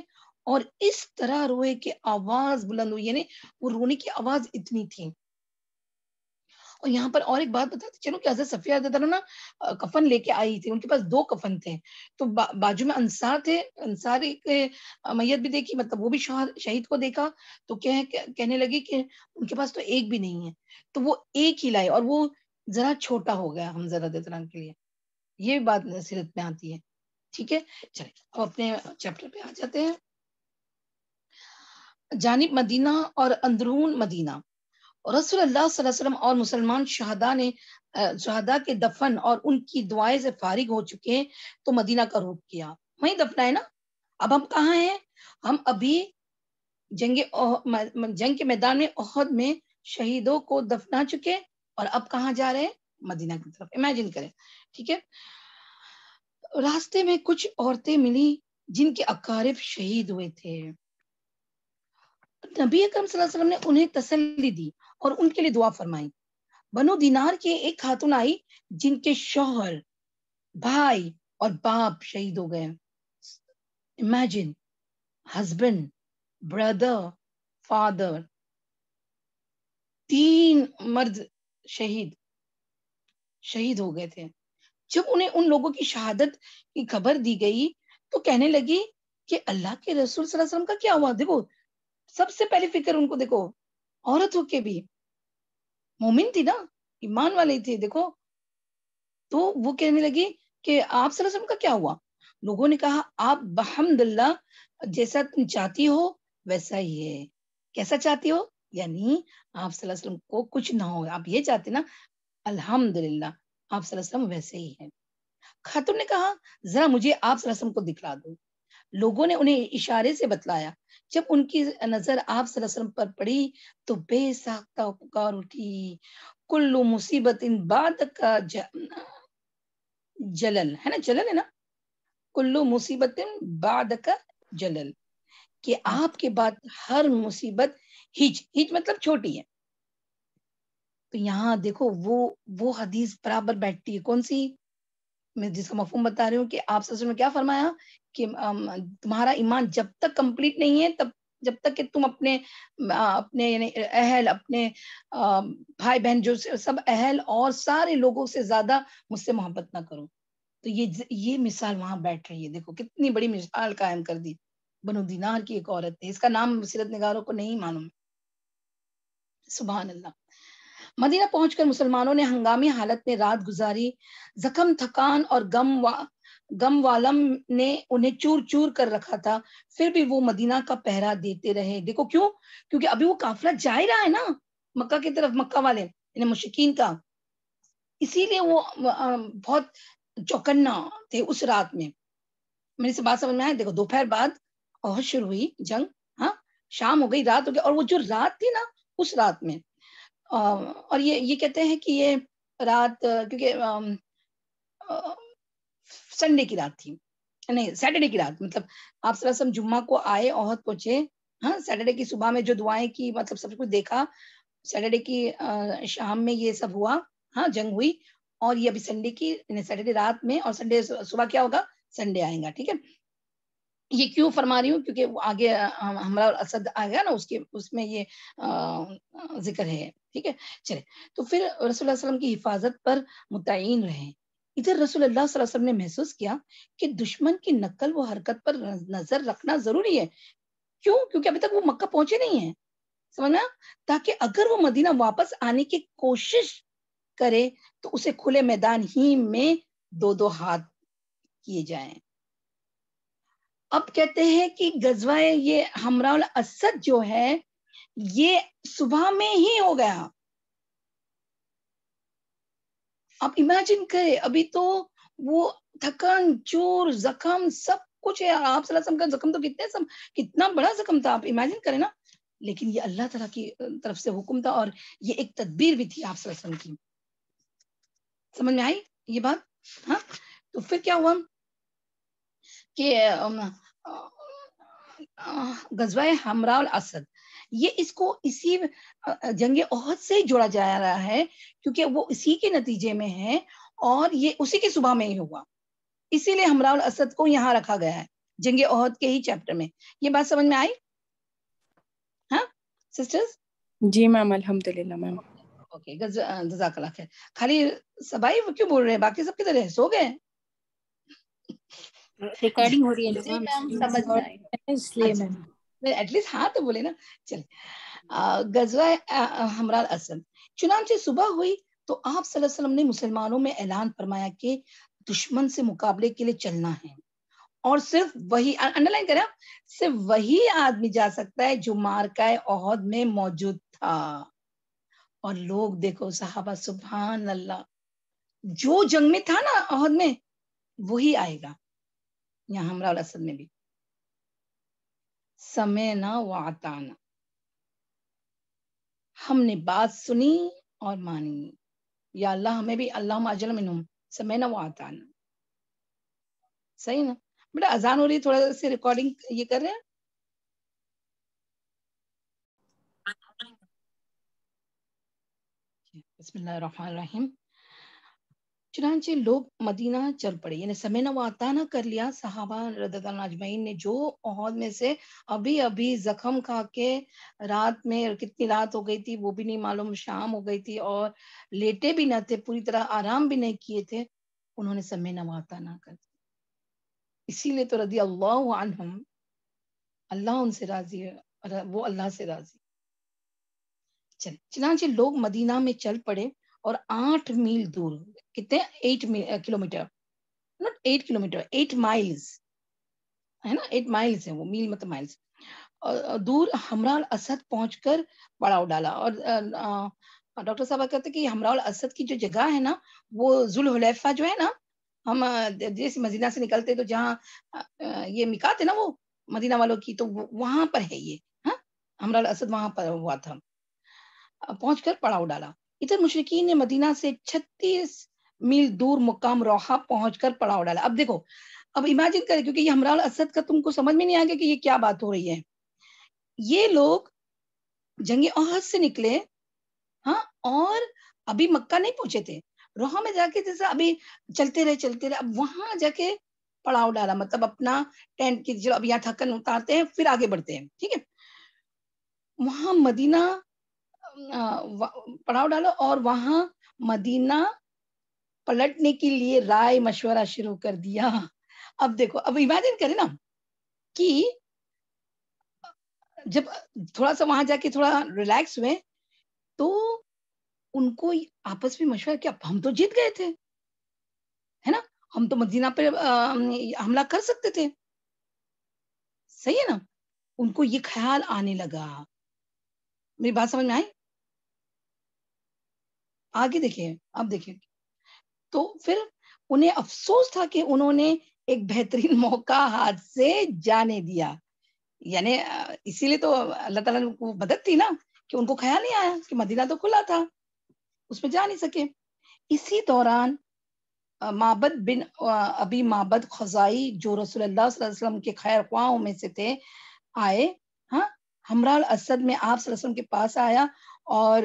اور اس طرح روئے کہ آواز بلند ہوئی، یعنی وہ رونے کی آواز اتنی تھی. اور یہاں پر اور ایک بات بتاتے چلو کہ حضرت صفیہ رضی اللہ عنہ کفن لے کے آئی تھی، ان کے پاس 2 کفن تھے. تو باجو میں انصار تھے، انصاری کے میت بھی دیکھی، مطلب وہ بھی شہید کو دیکھا. تو کہنے لگی کہ ان کے پاس تو ایک بھی نہیں ہے، تو وہ ایک ہی لائے اور وہ ذرا چھوٹا ہو گیا حمزہ رضی اللہ عنہ کے لیے. یہ بات سیرت میں آتی ہے. ٹھیک ہے. چلیں اب اپنے چیپٹر پہ آ جاتے ہیں. جانب مدینہ اور اندرون مدینہ. رسول اللہ صلی اللہ علیہ وسلم اور مسلمان شہداء کے دفن اور ان کی دعائیں سے فارغ ہو چکے ہیں تو مدینہ کا رخ کیا. وہیں دفنا ہے نا. اب ہم کہاں ہیں؟ ہم ابھی جنگ کے میدان میں احد میں شہیدوں کو دفنا چکے اور اب کہاں جا رہے ہیں؟ مدینہ کی طرف. امیجن کریں. ٹھیک ہے. راستے میں کچھ عورتیں ملی جن کے اقارب شہید ہوئے تھے. نبی اکرم صلی اللہ علیہ وسلم نے انہیں تسلی دی اور ان کے لیے دعا فرمائی. بنو دینار کی ایک خاتون آئی جن کے شوہر، بھائی اور باپ شہید ہو گئے. امیجن، ہسبینڈ، بردر، فادر، 3 مرد شہید ہو گئے تھے. جب انہیں ان لوگوں کی شہادت کی خبر دی گئی تو کہنے لگی کہ اللہ کے رسول صلی اللہ علیہ وسلم کا کیا ہوا. دیکھو سب سے پہلی فکر ان کو، دیکھو عورت ہو کے بھی مومن تھی نا، ایمان والی تھی. دیکھو تو وہ کہنے لگی کہ آپ صلی اللہ علیہ وسلم کا کیا ہوا. لوگوں نے کہا آپ بحمد اللہ جیسا تم چاہتی ہو ویسا ہی ہے. کیسا چاہتی ہو؟ یعنی آپ صلی اللہ علیہ وسلم کو کچھ نہ ہو، آپ یہ چاہتے نا، الحمدللہ آپ صلی اللہ علیہ وسلم ویسے ہی ہے. خاتون نے کہا ذرا مجھے آپ صلی اللہ علیہ وسلم کو دکھلا دو. لوگوں نے انہیں اشارے سے بتلایا. جب ان کی نظر آپ صلی اللہ علیہ وسلم پر پڑی تو بے ساختہ پکار اٹھی، کلو مصیبت بعد کا جلل ہے نا، جلل ہے نا، کلو مصیبت بعد کا جلل، کہ آپ کے بعد ہر مصیبت ہج مطلب چھوٹی ہے. تو یہاں دیکھو وہ حدیث برابر بیٹھتی ہے. کون سی؟ میں جس کا مفہوم بتا رہی ہوں کہ آپ صلی اللہ علیہ وسلم نے کیا فرمایا کہ تمہارا ایمان جب تک کمپلیٹ نہیں ہے تب جب تک کہ تم اپنے یعنی اہل، اپنے بھائی بہن جو سب اہل اور سارے لوگوں سے زیادہ مجھ سے محبت نہ کرو. تو یہ مثال وہاں بیٹھ رہی ہے. دیکھو کتنی بڑی مثال قائم کر دی. بنو دینار کی ایک عورت ہے، اس کا نام سیرت نگاروں کو نہیں معلوم. سبحان اللہ. مدینہ پہنچ کر مسلمانوں نے ہنگامی حالت میں رات گزاری. زخم، تھکان اور غم والم نے انہیں چور چور کر رکھا تھا، پھر بھی وہ مدینہ کا پہرا دیتے رہے. دیکھو کیوں؟ کیونکہ ابھی وہ قافلہ جا ہی رہا ہے نا مکہ کی طرف، مکہ والے یعنی مشرکین کا. اسی لیے وہ بہت چوکنا تھے اس رات میں. میری سے بات سمجھ میں آئے؟ دیکھو دوپہر بعد اور شروع ہوئی جنگ، ہاں شام ہو گئی، رات ہو گئی، اور وہ جو رات تھی نا اس رات میں اور یہ کہتے ہیں کہ یہ رات کیونکہ سنڈے کی رات تھی، نہیں سیٹرڈے کی رات، مطلب آپ صلی اللہ علیہ وسلم جمعہ کو آئے، عہد پہنچے، ہاں سیٹرڈے کی صبح میں جو دعائیں کی، مطلب سب کچھ دیکھا، سیٹرڈے کی شام میں یہ سب ہوا، ہاں جنگ ہوئی، اور یہ ابھی سنڈے کی سیٹرڈے رات میں، اور سنڈے صبح کیا ہوگا؟ سنڈے آئے گا. ٹھیک ہے، یہ کیوں فرما رہی ہوں کیونکہ وہ آگے حمراء الاسد آ گیا نا، اس میں یہ ذکر ہے. ٹھیک ہے چلے. تو پھر رسول اللہ صلی اللہ علیہ وسلم کی حفاظت پر متعین رہے. ادھر رسول اللہ صلی اللہ علیہ وسلم نے محسوس کیا کہ دشمن کی نقل و حرکت پر نظر رکھنا ضروری ہے. کیوں؟ کیونکہ ابھی تک وہ مکہ پہنچے نہیں ہیں، سمجھنا، تاکہ اگر وہ مدینہ واپس آنے کی کوشش کرے تو اسے کھلے میدان ہی میں دو ہاتھ کیے جائیں. اب کہتے ہیں کہ غزوہ یہ حمراء الاسد جو ہے یہ صبح میں ہی ہو گیا. آپ امیجن کرے، ابھی تو وہ تھکن، چور، زخم سب کچھ ہے. آپ صلی اللہ علیہ وسلم کا زخم تو کتنا بڑا زخم تھا، آپ امیجن کریں نا. لیکن یہ اللہ تعالیٰ کی طرف سے حکم تھا، اور یہ ایک تدبیر بھی تھی آپ صلی اللہ علیہ وسلم کی. سمجھ میں آئی یہ بات؟ ہاں. تو پھر کیا ہوا کہ غزوہ حمراء الاسد، یہ اس کو اسی جنگ احد سے جوڑا جا رہا ہے کیونکہ وہ اسی کے نتیجے میں ہے، اور یہ اسی کی صبح میں ہی ہوا، اسی لیے حمراء الاسد کو یہاں رکھا گیا ہے جنگ احد کے ہی چیپٹر میں. یہ بات سمجھ میں آئی؟ ہاں سسٹرز؟ جی میم الحمدللہ میم. اوکے جزاک اللہ خیر. خالی سبائی وہ کیوں بول رہے ہیں؟ باقی سب کدھر ہے؟ سو گئے؟ ریکارڈنگ ہو رہی ہے نا جی میم، میم سمجھ میں آئی. اس لیے میم ایٹ لیسٹ ہاں تو بولے نا. چلے غزوہ حمراء الاسد، چنانچہ صبح ہوئی تو آپ صلی اللہ علیہ وسلم نے مسلمانوں میں اعلان فرمایا کہ دشمن سے مقابلے کے لیے چلنا ہے، اور صرف وہی، انڈر لائن کریں، صرف وہی آدمی جا سکتا ہے جو مارکہ احد میں موجود تھا. اور لوگ دیکھو صحابہ، سبحان اللہ، جو جنگ میں تھا نا احد میں وہی آئے گا یہاں حمراء الاسد میں بھی. سمعنا واطعنا، ہم نے بات سنی اور مانی. یا اللہ ہمیں بھی اللہم اجرنا منہم، سمعنا واطعنا. صحیح نا بیٹا؟ اذان ہو رہی ہے، تھوڑا سی ریکارڈنگ یہ کر رہے ہیں. بسم اللہ الرحمن الرحیم. چنانچہ لوگ مدینہ چل پڑے، یعنی سمینا و اطانا کر لیا صحابہ رضی اللہ عنہ اجمعین نے، جو احد میں سے ابھی ابھی زخم کھا کے رات میں، کتنی رات ہو گئی تھی وہ بھی نہیں معلوم، شام ہو گئی تھی اور لیٹے بھی نہ تھے، پوری طرح آرام بھی نہیں کیے تھے، انہوں نے سمینا و اطانا کر دیا. اسی لیے تو رضی اللہ عنہم، اللہ ان سے راضی ہے، وہ اللہ سے راضی. چنانچہ لوگ مدینہ میں چل پڑے اور 8 میل دور، کتنے 8 کلومیٹر، ناٹ 8 کلومیٹر، 8 مائلز ہے نا، 8 مائلز ہے وہ، میل مطلب مائلز، دور حمراء الاسد پہنچ کر پڑاؤ ڈالا. اور ڈاکٹر صاحب کہتے ہیں کہ حمراء الاسد کی جو جگہ ہے نا، وہ ذوالحلیفہ جو ہے نا، ہم جیسے مدینہ سے نکلتے تو جہاں یہ میقات ہے نا وہ مدینہ والوں کی، تو وہاں پر ہے یہ. ہاں، حمراء الاسد وہاں پر ہوا تھا. پہنچ کر پڑاؤ ڈالا. ادھر مشرکین نے مدینہ سے 36 میل دور مقام روحہ پہنچ کر پڑاؤ ڈالا. اب دیکھو، اب امیجن کریں، کیونکہ یہ حمراء الاسد کا تم کو سمجھ میں نہیں آئے گا کہ یہ کیا بات ہو رہی ہے. یہ لوگ جنگ احد سے نکلے، ہاں، اور ابھی مکہ نہیں پہنچے تھے، روحہ میں جا کے جیسے ابھی چلتے رہے، اب وہاں جا کے پڑاؤ ڈالا، مطلب اپنا ٹینٹ کی جو اب یہاں تھکن اتارتے ہیں پھر آگے بڑھتے ہیں. ٹھیک ہے، وہاں مدینہ پڑاؤ ڈالا اور وہاں مدینہ پلٹنے کے لیے رائے مشورہ شروع کر دیا. اب دیکھو، اب امیجن کریں نا کہ جب تھوڑا سا وہاں جا کے تھوڑا ریلیکس ہوئے تو ان کو آپس میں مشورہ کیا، ہم تو جیت گئے تھے، ہے نا، ہم تو مدینہ پہ حملہ کر سکتے تھے، صحیح ہے نا. ان کو یہ خیال آنے لگا. میری بات سمجھ میں آئی؟ آگے دیکھیے، اب دیکھیے، تو پھر انہیں افسوس تھا کہ انہوں نے ایک بہترین موقع ہاتھ سے جانے دیا. یعنی اسی لیے تو اللہ تعالیٰ نے کو مدد تھی نا، کہ ان کو خیال نہیں آیا کہ مدینہ تو کھلا تھا، اس میں جا نہیں سکے. اسی دوران معبد بن ابی معبد خزائی، جو رسول اللہ صلی اللہ علیہ وسلم کے خیر خواہوں میں سے تھے، آئے. ہاں، حمراء الاسد میں آپ صلی اللہ علیہ وسلم کے پاس آیا اور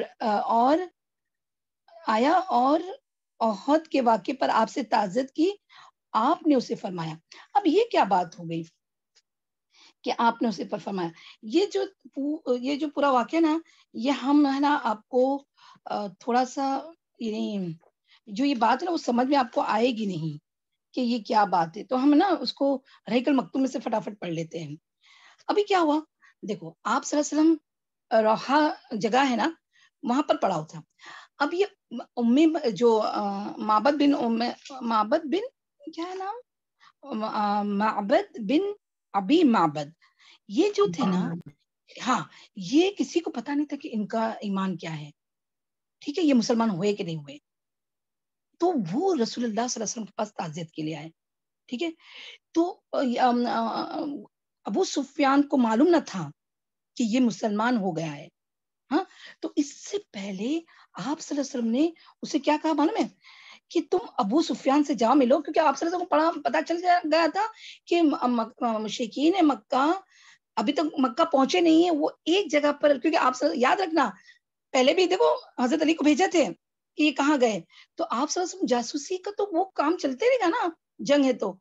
احد کے واقعے پر آپ سے تعزیت کی. آپ نے اسے فرمایا، اب یہ کیا بات ہو گئی کہ آپ نے اسے پر فرمایا. یہ جو پورا واقعہ نا، یہ ہم ہے نا آپ کو تھوڑا سا، یعنی جو یہ بات ہے نا وہ سمجھ میں آپ کو آئے گی نہیں کہ یہ کیا بات ہے، تو ہم نا اس کو رحیق المختوم میں سے فٹافٹ پڑھ لیتے ہیں. ابھی کیا ہوا، دیکھو، آپ صلی اللہ علیہ وسلم روحہ جگہ ہے نا، وہاں پر پڑاؤ تھا. اب یہ جو معبد بن کیا نام، معبد بن ابی معبد، یہ جو تھے نا، ہاں، یہ کسی کو پتا نہیں تھا کہ ان کا ایمان کیا ہے. ٹھیک ہے، یہ مسلمان ہوئے کہ نہیں ہوئے. تو وہ رسول اللہ صلی اللہ علیہ وسلم کے پاس تعزیت کے لیے آئے. ٹھیک ہے، تو ابو سفیان کو معلوم نہ تھا کہ یہ مسلمان ہو گیا ہے. ہاں، تو اس سے پہلے آپ صلی اللہ علیہ وسلم نے اسے کیا کہا معلوم ہے، کہ تم ابو سفیان سے جا ملو، کیونکہ آپ صلی اللہ علیہ وسلم کو پتا چل گیا تھا کہ مشرکین مکہ ابھی تک مکہ پہنچے نہیں ہیں. وہ ایک جگہ پر، کیونکہ آپ یاد رکھنا پہلے بھی دیکھو حضرت علی کو بھیجے تھے کہ یہ کہاں گئے، تو آپ صلی اللہ علیہ وسلم جاسوسی کا تو وہ کام چلتے رہے گا نا، جنگ ہے تو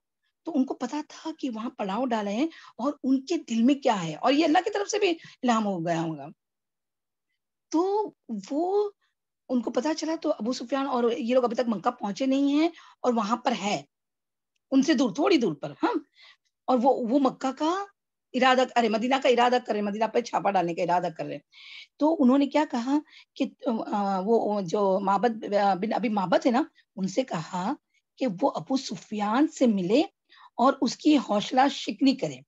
ان کو پتا تھا کہ وہاں پڑاؤ ڈالے ہیں اور ان کے دل میں کیا ہے، اور یہ اللہ کی طرف سے بھی الہام ہو گیا ہوگا. تو وہ ان کو پتا چلا، تو ابو سفیان اور یہ لوگ ابھی تک مکہ پہنچے نہیں ہیں اور وہاں پر ہے ان سے دور، تھوڑی دور پر. ہاں، اور وہ مکہ کا ارادہ، مدینہ کا ارادہ کر رہے، مدینہ پہ چھاپا ڈالنے کا ارادہ کر رہے. تو انہوں نے کیا کہا کہ وہ جو معبد بن ابی معبد ہے نا، ان سے کہا کہ وہ ابو سفیان سے ملے اور اس کی حوصلہ شکنی کرے.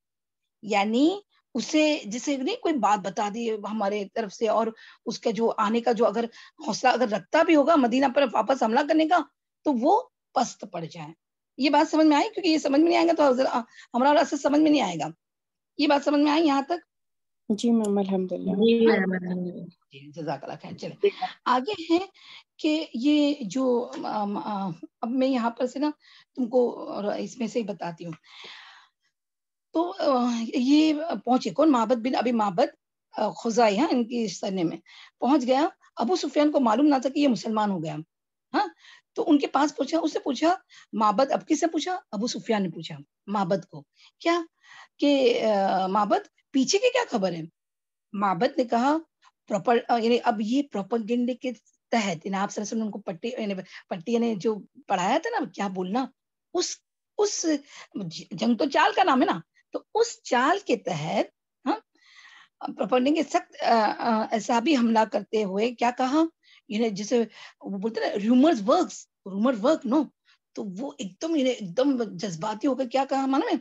یعنی اسے جسے نہیں کوئی بات بتا دی ہمارے طرف سے، اور اس کا جو آنے کا جو اگر حوصلہ اگر رکھتا بھی ہوگا مدینہ پر واپس حملہ کرنے کا، تو وہ پست پڑ جائے. یہ بات سمجھ میں آئی؟ کیونکہ یہ سمجھ میں نہیں آئے گا تو ہمارا راستہ سمجھ میں نہیں آئے گا. یہ بات سمجھ میں آئی یہاں تک؟ جی میم، الحمدللہ. جزاک اللہ خیر. چلے آگے ہے کہ یہ جو اب میں یہاں پر سے نا تم کو اس میں سے ہی بتاتی ہوں. تو یہ پہنچے کون، معبد بن ابی معبد خزائی، ہاں، ان کی سرنے میں پہنچ گیا. ابو سفیان کو معلوم نہ تھا کہ یہ مسلمان ہو گیا. ہاں، تو ان کے پاس پوچھا, اس سے پوچھا معبد, اب کس سے پوچھا؟ ابو سفیان نے پوچھا معبد کو, کیا کہ معبد پیچھے کی کیا خبر ہے؟ معبد نے کہا یعنی اب یہ پروپیگنڈے کے تحت آپ صلی اللہ علیہ وسلم کو پٹی یعنی جو پڑھایا تھا نا کیا بولنا, اس جنگ تو چال کا نام ہے نا, تو اس چال کے تحت پروپیگنڈے سخت ایسا بھی حملہ کرتے ہوئے کیا کہا, یعنی جسے وہ بولتے نا رومر ورک نو, تو وہ ایک دم جذباتی ہو کر کیا کہا مانا میں,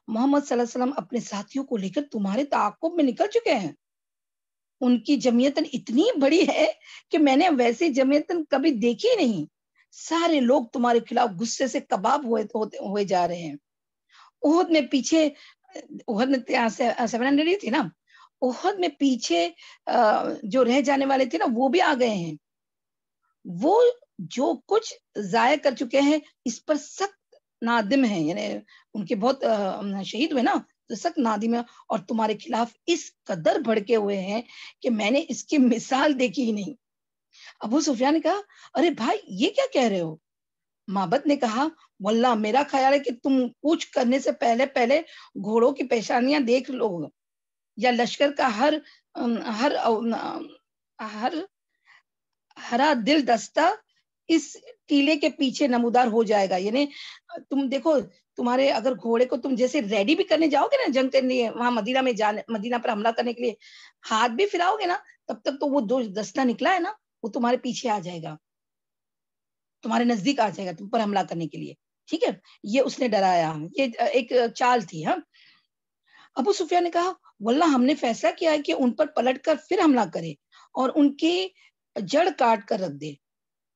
محمد صلی اللہ علیہ وسلم اپنے ساتھیوں کو لے کر تمہارے تعاقب میں نکل چکے ہیں, ان کی جمعیتن اتنی بڑی ہے کہ میں نے ویسی جمعیتن کبھی دیکھی نہیں, سارے لوگ تمہارے خلاف غصے سے کباب ہوئے جا رہے ہیں. احد میں پیچھے, احد میں 700 تھی نا, احد میں پیچھے جو رہ جانے والے تھے نا وہ بھی آ گئے ہیں, وہ جو کچھ ضائع کر چکے ہیں اس پر سخت نادم ہیں, یعنی ان کے بہت شہید ہوئے نا تو سخت نادم ہے, اور تمہارے خلاف اس قدر بھڑکے ہوئے ہیں کہ میں نے اس کی مثال دیکھی ہی نہیں. ابو سفیان نے کہا ارے بھائی یہ کیا کہہ رہے ہو؟ معبد نے کہا واللہ میرا خیال ہے کہ تم کچھ کرنے سے پہلے گھوڑوں کی پیشانیاں دیکھ لو, یا لشکر کا ہرا دل دستہ اس ٹیلے کے پیچھے نمودار ہو جائے گا. یعنی تم دیکھو, تمہارے اگر گھوڑے کو تم جیسے ریڈی بھی کرنے جاؤ گے نا جنگ کے لیے, وہاں مدینہ پر حملہ کرنے کے لیے ہاتھ بھی پھراؤ گے نا, تب تک تو وہ دو دستہ نکلا ہے نا وہ تمہارے پیچھے آ جائے گا, تمہارے نزدیک آ جائے گا تم پر حملہ کرنے کے لیے. ٹھیک ہے, یہ اس نے ڈرایا, یہ ایک چال تھی. ہاں, ابو سفیان نے کہا واللہ ہم نے فیصلہ کیا ہے کہ ان پر پلٹ کر پھر حملہ کرے اور ان کی جڑ کاٹ کر رکھ دے.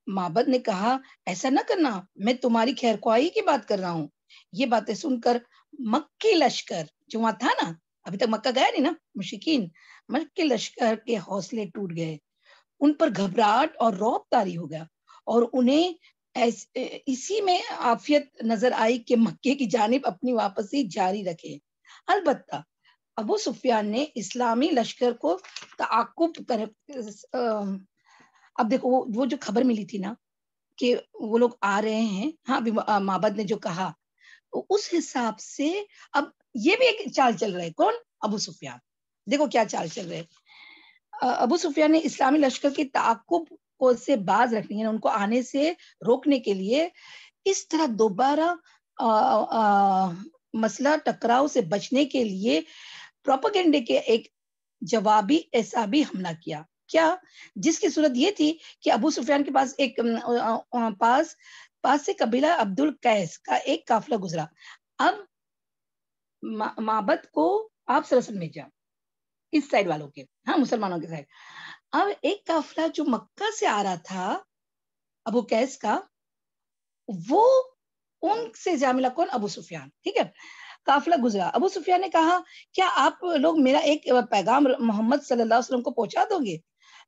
معبد نے کہا ایسا نہ کرنا, میں تمہاری خیر خواہی کی بات کر رہا ہوں. یہ باتیں سن کر مکی لشکر جو وہاں تھا نا, ابھی تک مکہ گیا نہیں نا مشرکین, مکی لشکر کے حوصلے ٹوٹ گئے, ان پر گھبراہٹ اور رعب طاری ہو گیا, اور انہیں اسی میں عافیت نظر آئی کہ مکے کی جانب اپنی واپسی جاری رکھے. البتہ ابو سفیان نے اسلامی لشکر کو تعاقب کر, اب دیکھو وہ جو خبر ملی تھی نا کہ وہ لوگ آ رہے ہیں, ہاں معبد نے جو کہا اس حساب سے اب یہ بھی ایک چال چل رہا ہے. کون؟ ابو سفیان. دیکھو کیا چال چل رہے. ابو سفیان نے اسلامی لشکر کی تعاقب کو سے باز رکھنے, ان کو آنے سے روکنے کے لیے اس طرح دوبارہ مسئلہ ٹکراؤ سے بچنے کے لیے پروپیگنڈے کے ایک جوابی ایسا بھی حملہ کیا, کیا جس کی صورت یہ تھی کہ ابو سفیان کے پاس ایک پاس سے قبیلہ عبد القیس کا ایک قافلہ گزرا. اب معبد کو آپ صلی اللہ علیہ وسلم بھیجا اس سائڈ والوں کے, ہاں مسلمانوں کے سائڈ. اب ایک قافلہ جو مکہ سے آ رہا تھا ابو قیس کا, وہ ان سے جا ملا. کون؟ ابو سفیان. ٹھیک ہے, قافلہ گزرا. ابو سفیان نے کہا کیا آپ لوگ میرا ایک پیغام محمد صلی اللہ علیہ وسلم کو پہنچا دو گے؟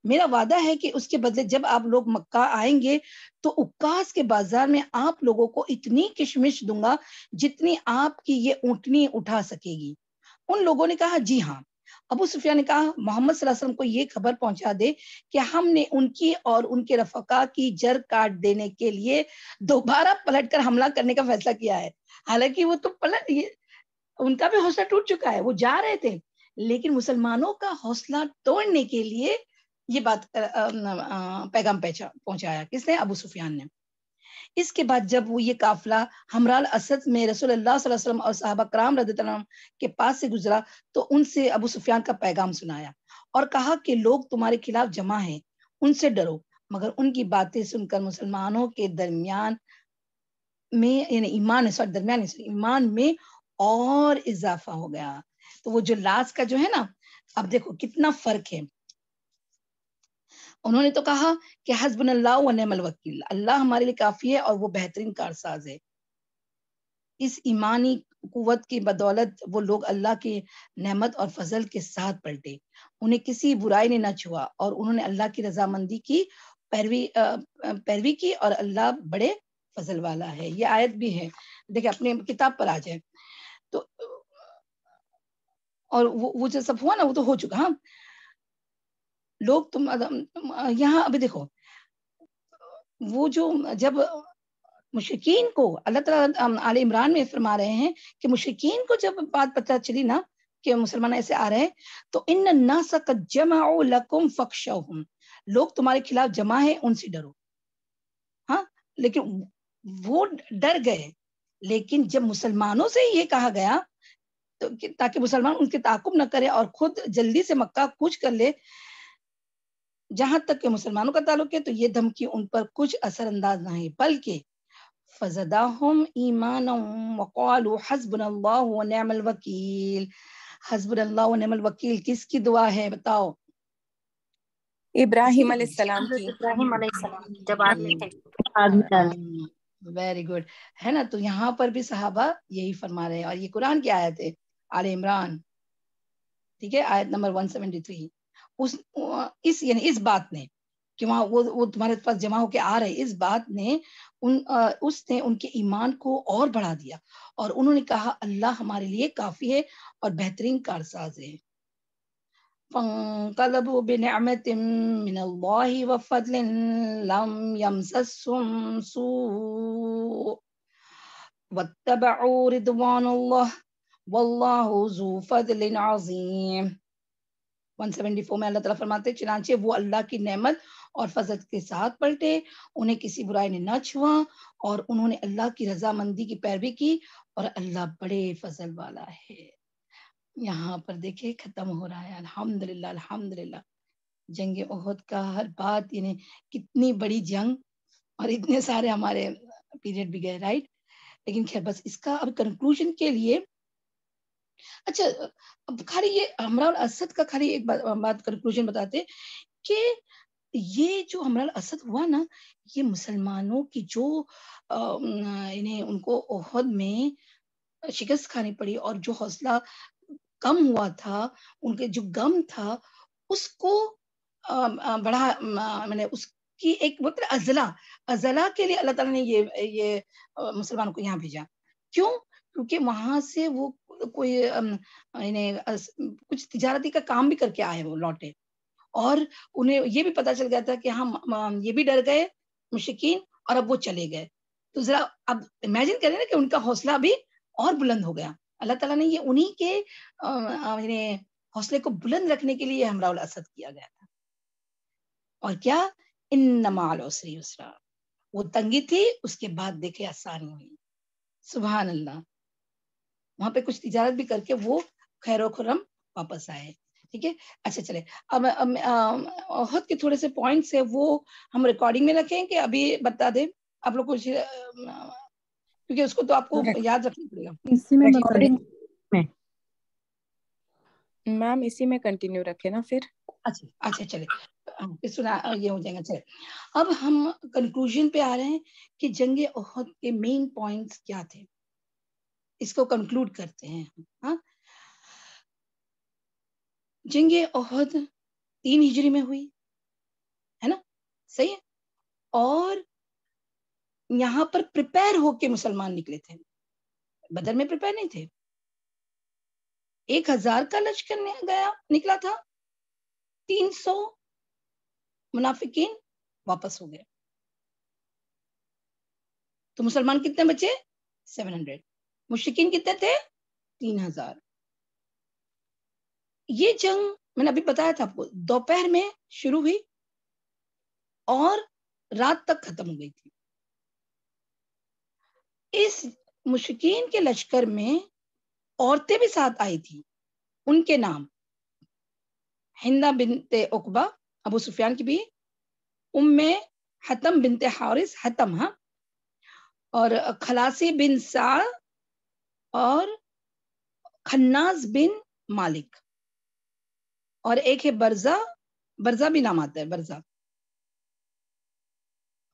میرا وعدہ ہے کہ اس کے بدلے جب آپ لوگ مکہ آئیں گے تو عکاس کے بازار میں آپ لوگوں کو اتنی کشمش دوں گا جتنی آپ کی یہ اونٹنی اٹھا سکے گی. ان لوگوں نے کہا جی ہاں. ابو سفیان نے کہا محمد صلی اللہ علیہ وسلم کو یہ خبر پہنچا دے کہ ہم نے ان کی اور ان کے رفقا کی جڑ کاٹ دینے کے لیے دوبارہ پلٹ کر حملہ کرنے کا فیصلہ کیا ہے. حالانکہ وہ تو ان کا بھی حوصلہ ٹوٹ چکا ہے, وہ جا رہے تھے, لیکن مسلمانوں کا حوصلہ توڑنے کے لیے یہ بات پیغام پہنچایا. کس نے؟ ابو سفیان نے. اس کے بعد جب وہ یہ قافلہ ہمرال اسد میں رسول اللہ صلی اللہ علیہ وسلم اور صحابہ کرام رضی اللہ عنہم کے پاس سے گزرا تو ان سے ابو سفیان کا پیغام سنایا اور کہا کہ لوگ تمہارے خلاف جمع ہیں, ان سے ڈرو. مگر ان کی باتیں سن کر مسلمانوں کے درمیان میں یعنی ایمان میں اور اضافہ ہو گیا. تو وہ جو لاس کا جو ہے نا, اب دیکھو کتنا فرق ہے. انہوں نے تو کہا کہ حسبنا اللہ و نعم الوکیل, اللہ ہمارے لیے کافی ہے اور وہ بہترین کارساز ہے. اس ایمانی قوت کی بدولت وہ لوگ اللہ کی نعمت اور فضل کے ساتھ پلٹے, انہیں کسی برائی نے نہ چھوا اور انہوں نے اللہ کی رضامندی کی پیروی کی, اور اللہ بڑے فضل والا ہے. یہ آیت بھی ہے, دیکھیں اپنے کتاب پر آ جائے تو. اور وہ جو سب ہوا نا وہ تو ہو چکا. ہاں, لوگ تم یہاں ابھی دیکھو وہ جو جب مشرکین کو اللہ تعالیٰ آل عمران میں فرما رہے ہیں کہ مشرکین کو جب بات پتہ چلی نا کہ مسلمان ایسے آ رہے ہیں تو ان الناس قد جمعوا لکم فخشوہم، لوگ تمہارے خلاف جمع ہیں ان سے ڈرو. ہاں لیکن وہ ڈر گئے، لیکن جب مسلمانوں سے یہ کہا گیا تو تاکہ مسلمان ان کے تعاقب نہ کرے اور خود جلدی سے مکہ کوچ کر لے، جہاں تک کہ مسلمانوں کا تعلق ہے تو یہ دھمکی ان پر کچھ اثر انداز نہ ہے، بلکہ فزدہم ایمانا وقالوا حسبنا اللہ ونعم الوکیل. حسبنا اللہ ونعم الوکیل کس کی دعا ہے بتاؤ؟ ابراہیم علیہ السلام کی. ابراہیم علیہ السلام جب آدمی تھے. ویری گڈ ہے نا. تو یہاں پر بھی صحابہ یہی فرما رہے ہیں، اور یہ قرآن کی آیت ہے آل عمران، ٹھیک ہے، آیت نمبر 173. اس یعنی اس بات نے کہ وہاں وہ تمہارے پاس جمع ہو کے آ رہے، اس بات نے اس نے ان کے ایمان کو اور بڑھا دیا، اور انہوں نے کہا اللہ ہمارے لیے کافی ہے اور بہترین کارساز ہے. فانقلبوا بنعمت من اللہ وفضل لم یمسسهم سوء واتبعوا رضوان اللہ واللہ ذو فضل عظیم. 174 میں اللہ تعالیٰ فرماتے ہیں چنانچہ وہ اللہ کی نعمت اور فضل کے ساتھ پلٹے، انہیں کسی برائی نے نہ چھوا، اور انہوں نے اللہ کی رضامندی کی پیروی کی، اور اللہ بڑے فضل والا ہے. یہاں پر دیکھیں ختم ہو رہا ہے الحمدللہ الحمدللہ. جنگ احد کا ہر بات، یعنی کتنی بڑی جنگ اور اتنے سارے ہمارے پیریڈ بھی گئے، رائٹ. لیکن خیر بس اس کا اب کنکلوژن کے لیے، اچھا اب خالی یہ ہمراہ الاسد کا خالی ایک بات کنکلوژن بتاتے کہ یہ جو ہمراہ الاسد ہوا نا، یہ مسلمانوں کی جو انہیں ان کو احد میں شکست کھانی پڑی اور جو حوصلہ کم ہوا تھا، ان کے جو غم تھا اس کو بڑھا، میں نے اس کی ایک ازلا کے لیے اللہ تعالیٰ نے یہ مسلمانوں کو یہاں بھیجا. کیوں؟ کیونکہ وہاں سے وہ کوئی کچھ تجارتی کا کام بھی کر کے آئے، وہ لوٹے، اور انہیں یہ بھی پتا چل گیا تھا کہ ہم یہ بھی ڈر گئے مشرکین اور اب وہ چلے گئے. تو ذرا اب امیجن کریں نا کہ ان کا حوصلہ بھی اور بلند ہو گیا. اللہ تعالیٰ نے یہ انہی کے حوصلے کو بلند رکھنے کے لیے ہمراہ الاسد کیا گیا تھا. اور کیا ان مع العسر یسرا، وہ تنگی تھی اس کے بعد دیکھے آسانی ہوئی. سبحان اللہ. وہاں پہ کچھ تجارت بھی کر کے وہ خیر و خرم واپس آئے. ٹھیک ہے. اچھا چلے اب احد کے تھوڑے سے پوائنٹس ہیں وہ ہم ریکارڈنگ میں رکھیں کہ ابھی بتا دیں آپ لوگ کچھ، کیونکہ اس کو تو آپ کو یاد رکھنا پڑے گا. اسی میں میم اسی میں کنٹینیو رکھے نا پھر. اچھا چلے سنا یہ ہو جائے گا. چلے اب ہم کنکلوژن پہ آ رہے ہیں کہ جنگ احد کے مین پوائنٹس کیا تھے، اس کو کنکلوڈ کرتے ہیں. ہاں جنگ احد 3 ہجری میں ہوئی ہے نا، صحیح ہے. اور یہاں پر پریپئر ہو کے مسلمان نکلے تھے، بدر میں پریپئر نہیں تھے. 1000 کا لشکر نکلا تھا، 300 منافقین واپس ہو گئے. تو مسلمان کتنے بچے؟ 700. مشرکین کتنے تھے؟ 3000. یہ جنگ میں نے ابھی بتایا تھا آپ کو، دوپہر میں شروع ہوئی اور رات تک ختم ہو گئی تھی. اس مشرکین کے لشکر میں عورتیں بھی ساتھ آئی تھی. ان کے نام ہندہ بنت عقبہ ابو سفیان کی بھی، ام حتم بنت حارث حتم، ہاں، اور خلاصی بن سعد اور خناز بن مالک، اور ایک ہے برزہ بھی نام آتا ہے، برزہ.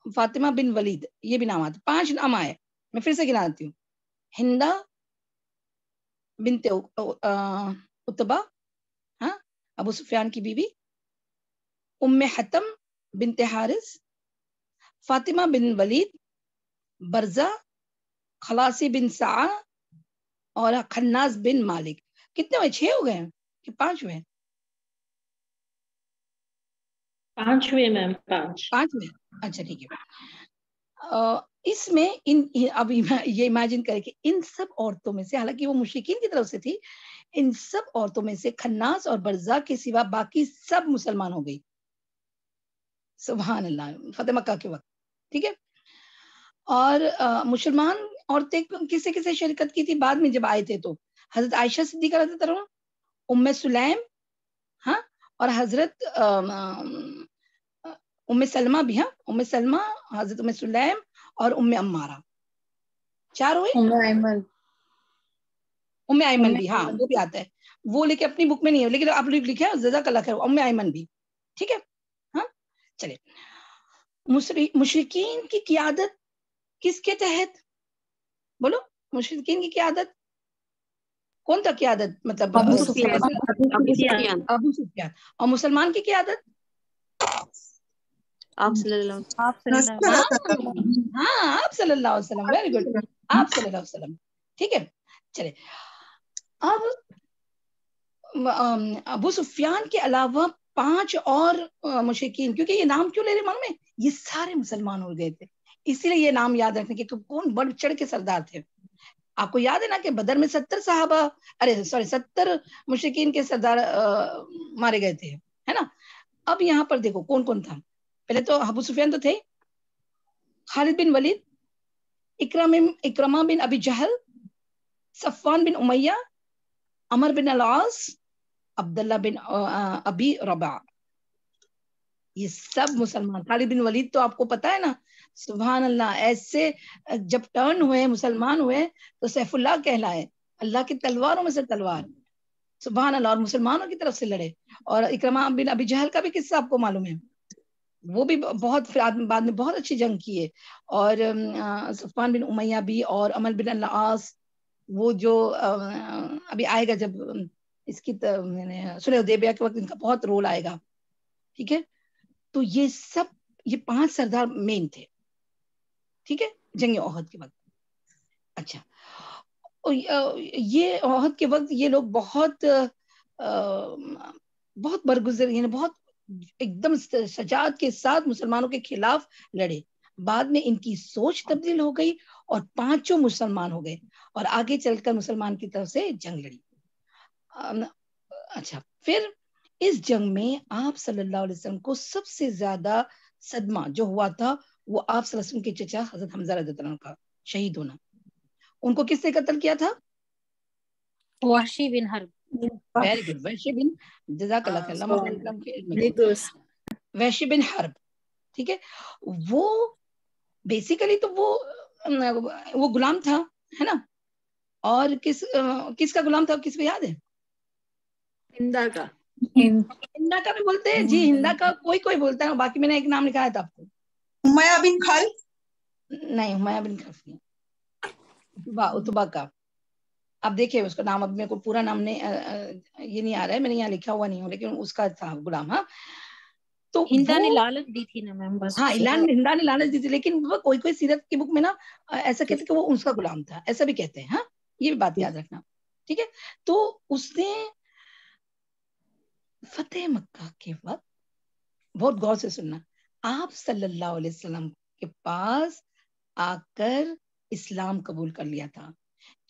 فاطمہ بن ولید یہ بھی نام آتا ہے. 5 نام آئے، میں پھر سے گناتی ہوں. ہندہ بنت عتبہ، ہاں، ابو سفیان کی بیوی، ام حتم بنت حارث، فاطمہ بن ولید، برزہ، خلاصی بن سعد اور خناز بن مالک. کتنے ہوئے؟ 6 ہو گئے کہ 5 ہوئے؟ 5 ہوئے میم، 5 ہوئے. اچھا ٹھیک ہے. اس میں اب یہ امیجن کریں کہ ان سب عورتوں میں سے، حالانکہ وہ مشرکین کی طرف سے تھی، ان سب عورتوں میں سے خناس اور برزا کے سوا باقی سب مسلمان ہو گئی. سبحان اللہ، فتح مکہ کے وقت. ٹھیک ہے. اور مسلمان عورتیں کسے کسے شرکت کی تھی بعد میں جب آئے تھے؟ تو حضرت عائشہ صدیقہ رضی اللہ عنہا، ام سلیم، ہاں، اور حضرت ام سلمہ بھی. ہاں، ام سلمہ، حضرت ام سلیم اور ام عمارہ، 4 ہوئے. ام ایمن بھی، ہاں وہ بھی آتا ہے، وہ لیکن اپنی بک میں نہیں ہے، لیکن آپ لکھا ہے جزاک اللہ خیر، ام ایمن بھی. ٹھیک ہے. ہاں چلے. مشرکین کی قیادت کس کے تحت؟ بولو، مشرکین کی قیادت کون تھا؟ قیادت مطلب ابو سفیان. ابو سفیان. اور مسلمان کی قیادت آپ صلی اللہ ہاں آپ صلی اللہ علیہ وسلم. ویری گڈ، آپ صلی اللہ علیہ وسلم. ٹھیک ہے. چلے. اب ابو سفیان کے علاوہ 5 اور مشرکین، کیونکہ یہ نام کیوں لے رہے معلوم ہے؟ یہ سارے مسلمان ہو گئے تھے، اسی لیے یہ نام یاد رکھنے کے کون بڑھ چڑھ کے سردار تھے. آپ کو یاد ہے نا کہ بدر میں 70 صحابہ، 70 مشرکین کے سردار مارے گئے تھے، ہے نا. اب یہاں پر دیکھو کون کون تھا. پہلے تو ابو سفیان تو تھے، خالد بن ولید، اکرمہ بن ابی جہل، صفوان بن امیہ، عمر بن العاص، عبداللہ بن ابی رباح. یہ سب مسلمان. خالد بن ولید تو آپ کو پتا ہے نا، سبحان اللہ، ایسے جب ٹرن ہوئے، مسلمان ہوئے تو سیف اللہ کہلائے، اللہ کی تلواروں میں سے تلوار. سبحان اللہ. اور مسلمانوں کی طرف سے لڑے. اور اکرمہ بن ابی جہل کا بھی قصہ آپ کو معلوم ہے، وہ بھی بہت بعد میں بہت اچھی جنگ کیے. اور صفوان بن امیہ بھی، اور عمر بن العاص، وہ جو ابھی آئے گا جب اس کی صلح حدیبیہ کے وقت ان کا بہت رول آئے گا. ٹھیک ہے. تو یہ 5 سردار مین تھے. ٹھیک ہے، جنگ احد کے وقت. اچھا، یہ احد کے وقت یہ لوگ بہت برگزر، یعنی بہت ایک دم شجاعت کے ساتھ مسلمانوں کے خلاف لڑے. بعد میں ان کی سوچ تبدیل ہو گئی اور 5 مسلمان ہو گئے اور آگے چل کر مسلمان کی طرف سے جنگ لڑی. اچھا، پھر اس جنگ میں آپ صلی اللہ علیہ وسلم کو سب سے زیادہ صدمہ جو ہوا تھا وہ آپ صلی اللہ علیہ وسلم کے چچا حضرت حمزہ رضی اللہ عنہ کا شہید ہونا. ان کو کس نے قتل کیا تھا؟ وحشی بن حرب. Very good. وحشی بن، جزاک اللہ خیر، وحشی بن حرب. ٹھیک ہے. وہ بیسیکلی تو وہ غلام تھا، ہے نا. اور کس کا غلام تھا؟ کس کو یاد ہے؟ ہندا کا. ہندا کا بھی بولتے ہیں جی، ہندا کا کوئی بولتا ہے. باقی میں نے ایک نام لکھایا تھا آپ کو، ہمیہ بن خلف. نہیں، ہمیہ بن خلف نہیں، اتبا کا. اب دیکھیں اس کا نام، اب میرے کو پورا نام نہیں یہ نہیں آ رہا ہے، میں نے یہاں لکھا ہوا نہیں ہوں، لیکن اس کا تھا غلام. ہاں، تو ہندا نے لالچ دی تھی نا میم، بس. ہاں، ہندا نے لالچ دی تھی، لیکن کوئی سیرت کی بک میں نا ایسا کہتے کہ وہ اس کا غلام تھا، ایسا بھی کہتے ہیں. ہاں، یہ بھی بات یاد رکھنا. ٹھیک ہے. تو اس نے فتح مکہ کے وقت، بہت غور سے سننا، آپ صلی اللہ علیہ وسلم کے پاس آ کر اسلام قبول کر لیا تھا.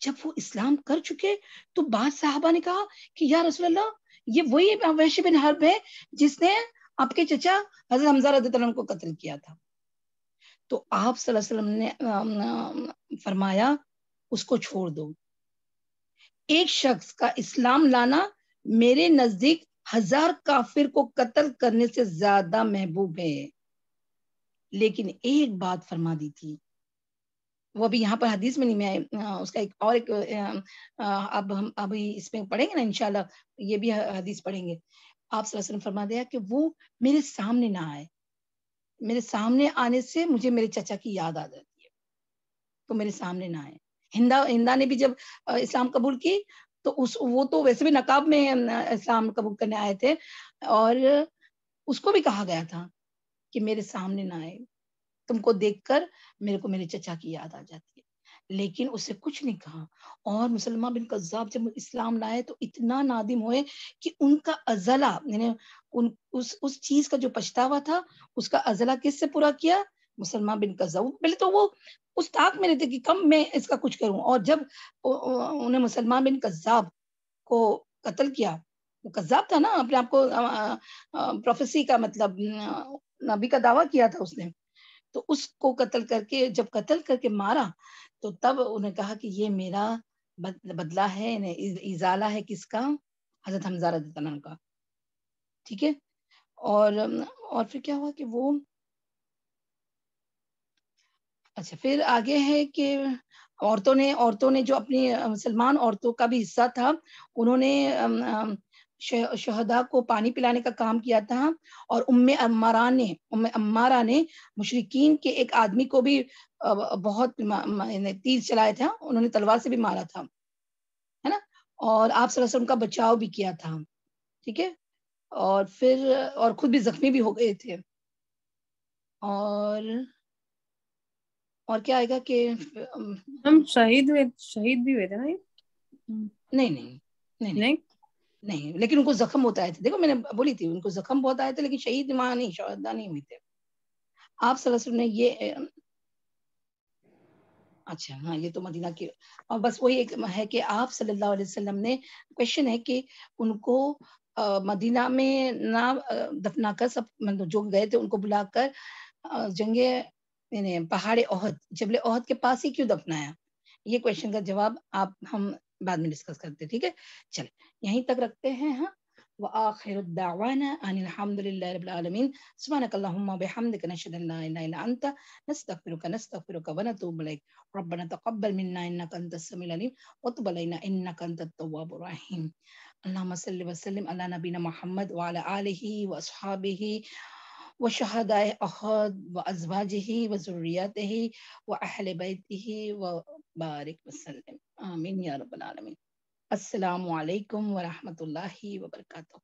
جب وہ اسلام کر چکے تو بعض صحابہ نے کہا کہ یا رسول اللہ، یہ وہی وحشی بن حرب ہے جس نے آپ کے چچا حضرت حمزہ رضی اللہ عنہ کو قتل کیا تھا. تو آپ صلی اللہ علیہ وسلم نے فرمایا اس کو چھوڑ دو. ایک شخص کا اسلام لانا میرے نزدیک 1000 کافر کو قتل کرنے سے زیادہ محبوب ہے. لیکن ایک بات فرما دی تھی، وہ ابھی یہاں پر حدیث میں نہیں میں اس کا ایک اب ہم ابھی اس میں پڑھیں گے نا انشاءاللہ، یہ بھی حدیث پڑھیں گے. آپ صلی اللہ علیہ وسلم فرما دیا کہ وہ میرے سامنے نہ آئے. میرے سامنے آنے سے مجھے میرے چچا کی یاد آ جاتی ہے، تو میرے سامنے نہ آئے. ہندا نے بھی جب اسلام قبول کی تو وہ تو ویسے بھی نقاب میں اسلام قبول کرنے آئے تھے، اور اس کو بھی کہا گیا تھا کہ میرے سامنے نہ آئے، تم کو دیکھ کر میرے کو میرے چچا کی یاد آ جاتی ہے. لیکن اسے کچھ نہیں کہا. اور مسلمہ بن کذاب جب اسلام لائے تو اتنا نادم ہوئے کہ ان کا ازلہ، یعنی اس چیز کا جو پچھتاوا تھا اس کا ازلہ کس سے پورا کیا؟ مسلمان بن کذاب. پہلے تو وہ اس طاق میں رہتے کہ کم میں اس کا کچھ کروں, اور جب انہیں مسلمان بن کذاب کو قتل کیا, وہ کذاب تھا نا, اپنے آپ کو پروفیسی کا مطلب نبی کا دعویٰ کیا تھا اس نے, تو اس کو قتل کر کے جب قتل کر کے مارا تو تب انہیں کہا کہ یہ میرا بدلہ ہے, ازالہ ہے کس کا, حضرت حمزہ رضی اللہ عنہ کا. ٹھیک ہے, اور پھر کیا ہوا کہ وہ اچھا پھر آگے ہے کہ عورتوں نے جو اپنی مسلمان عورتوں کا بھی حصہ تھا, انہوں نے شہداء کو پانی پلانے کا کام کیا تھا, اور ام امارہ نے مشرکین کے ایک آدمی کو بھی بہت تیر چلائے تھا, انہوں نے تلوار سے بھی مارا تھا, ہے نا, اور آپ صلی اللہ علیہ وسلم کا بچاؤ بھی کیا تھا. ٹھیک ہے, اور پھر اور خود بھی زخمی بھی ہو گئے تھے. اور کیا آئے گا کہ ہم شہید بھی ہوئے تھے نا. نہیں, لیکن ان کو زخم ہوتا ہے. دیکھو میں نے بولی تھی ان کو زخم بہت آئے تھے, لیکن شہید ماں نہیں, شہداء نہیں ہوئے تھے. آپ صلی اللہ علیہ وسلم نے یہ اچھا ہاں, یہ تو مدینہ کی, اور بس وہی ایک ہے کہ آپ صلی اللہ علیہ وسلم نے, کوشچن ہے کہ ان کو مدینہ میں نہ دفنا کر, سب جو گئے تھے ان کو بلا کر پہاڑ احد, جبل احد کے پاس ہی کیوں دفنایا, یہ کوشچن کا جواب ہم بعد میں ڈسکس کرتے. ٹھیک ہے, چلے یہیں تک رکھتے ہیں. ہاں, وآخر الدعوانا ان الحمد للہ رب العالمین. سبحانک اللہم وبحمدک, نشہد ان لا الہ الا انت, نستغفرک ونتوب الیک. ربنا تقبل منا انک انت السمیع العلیم وتب علینا انک انت التواب الرحیم. اللہم صلی وسلم علی نبینا محمد وعلی آلہ واصحابہ وشہداء احد وازواجہ وذریاتہ واہل بیتہ وبارک وسلم. آمین یا رب العالمین. السلام علیکم ورحمۃ اللہ وبرکاتہ.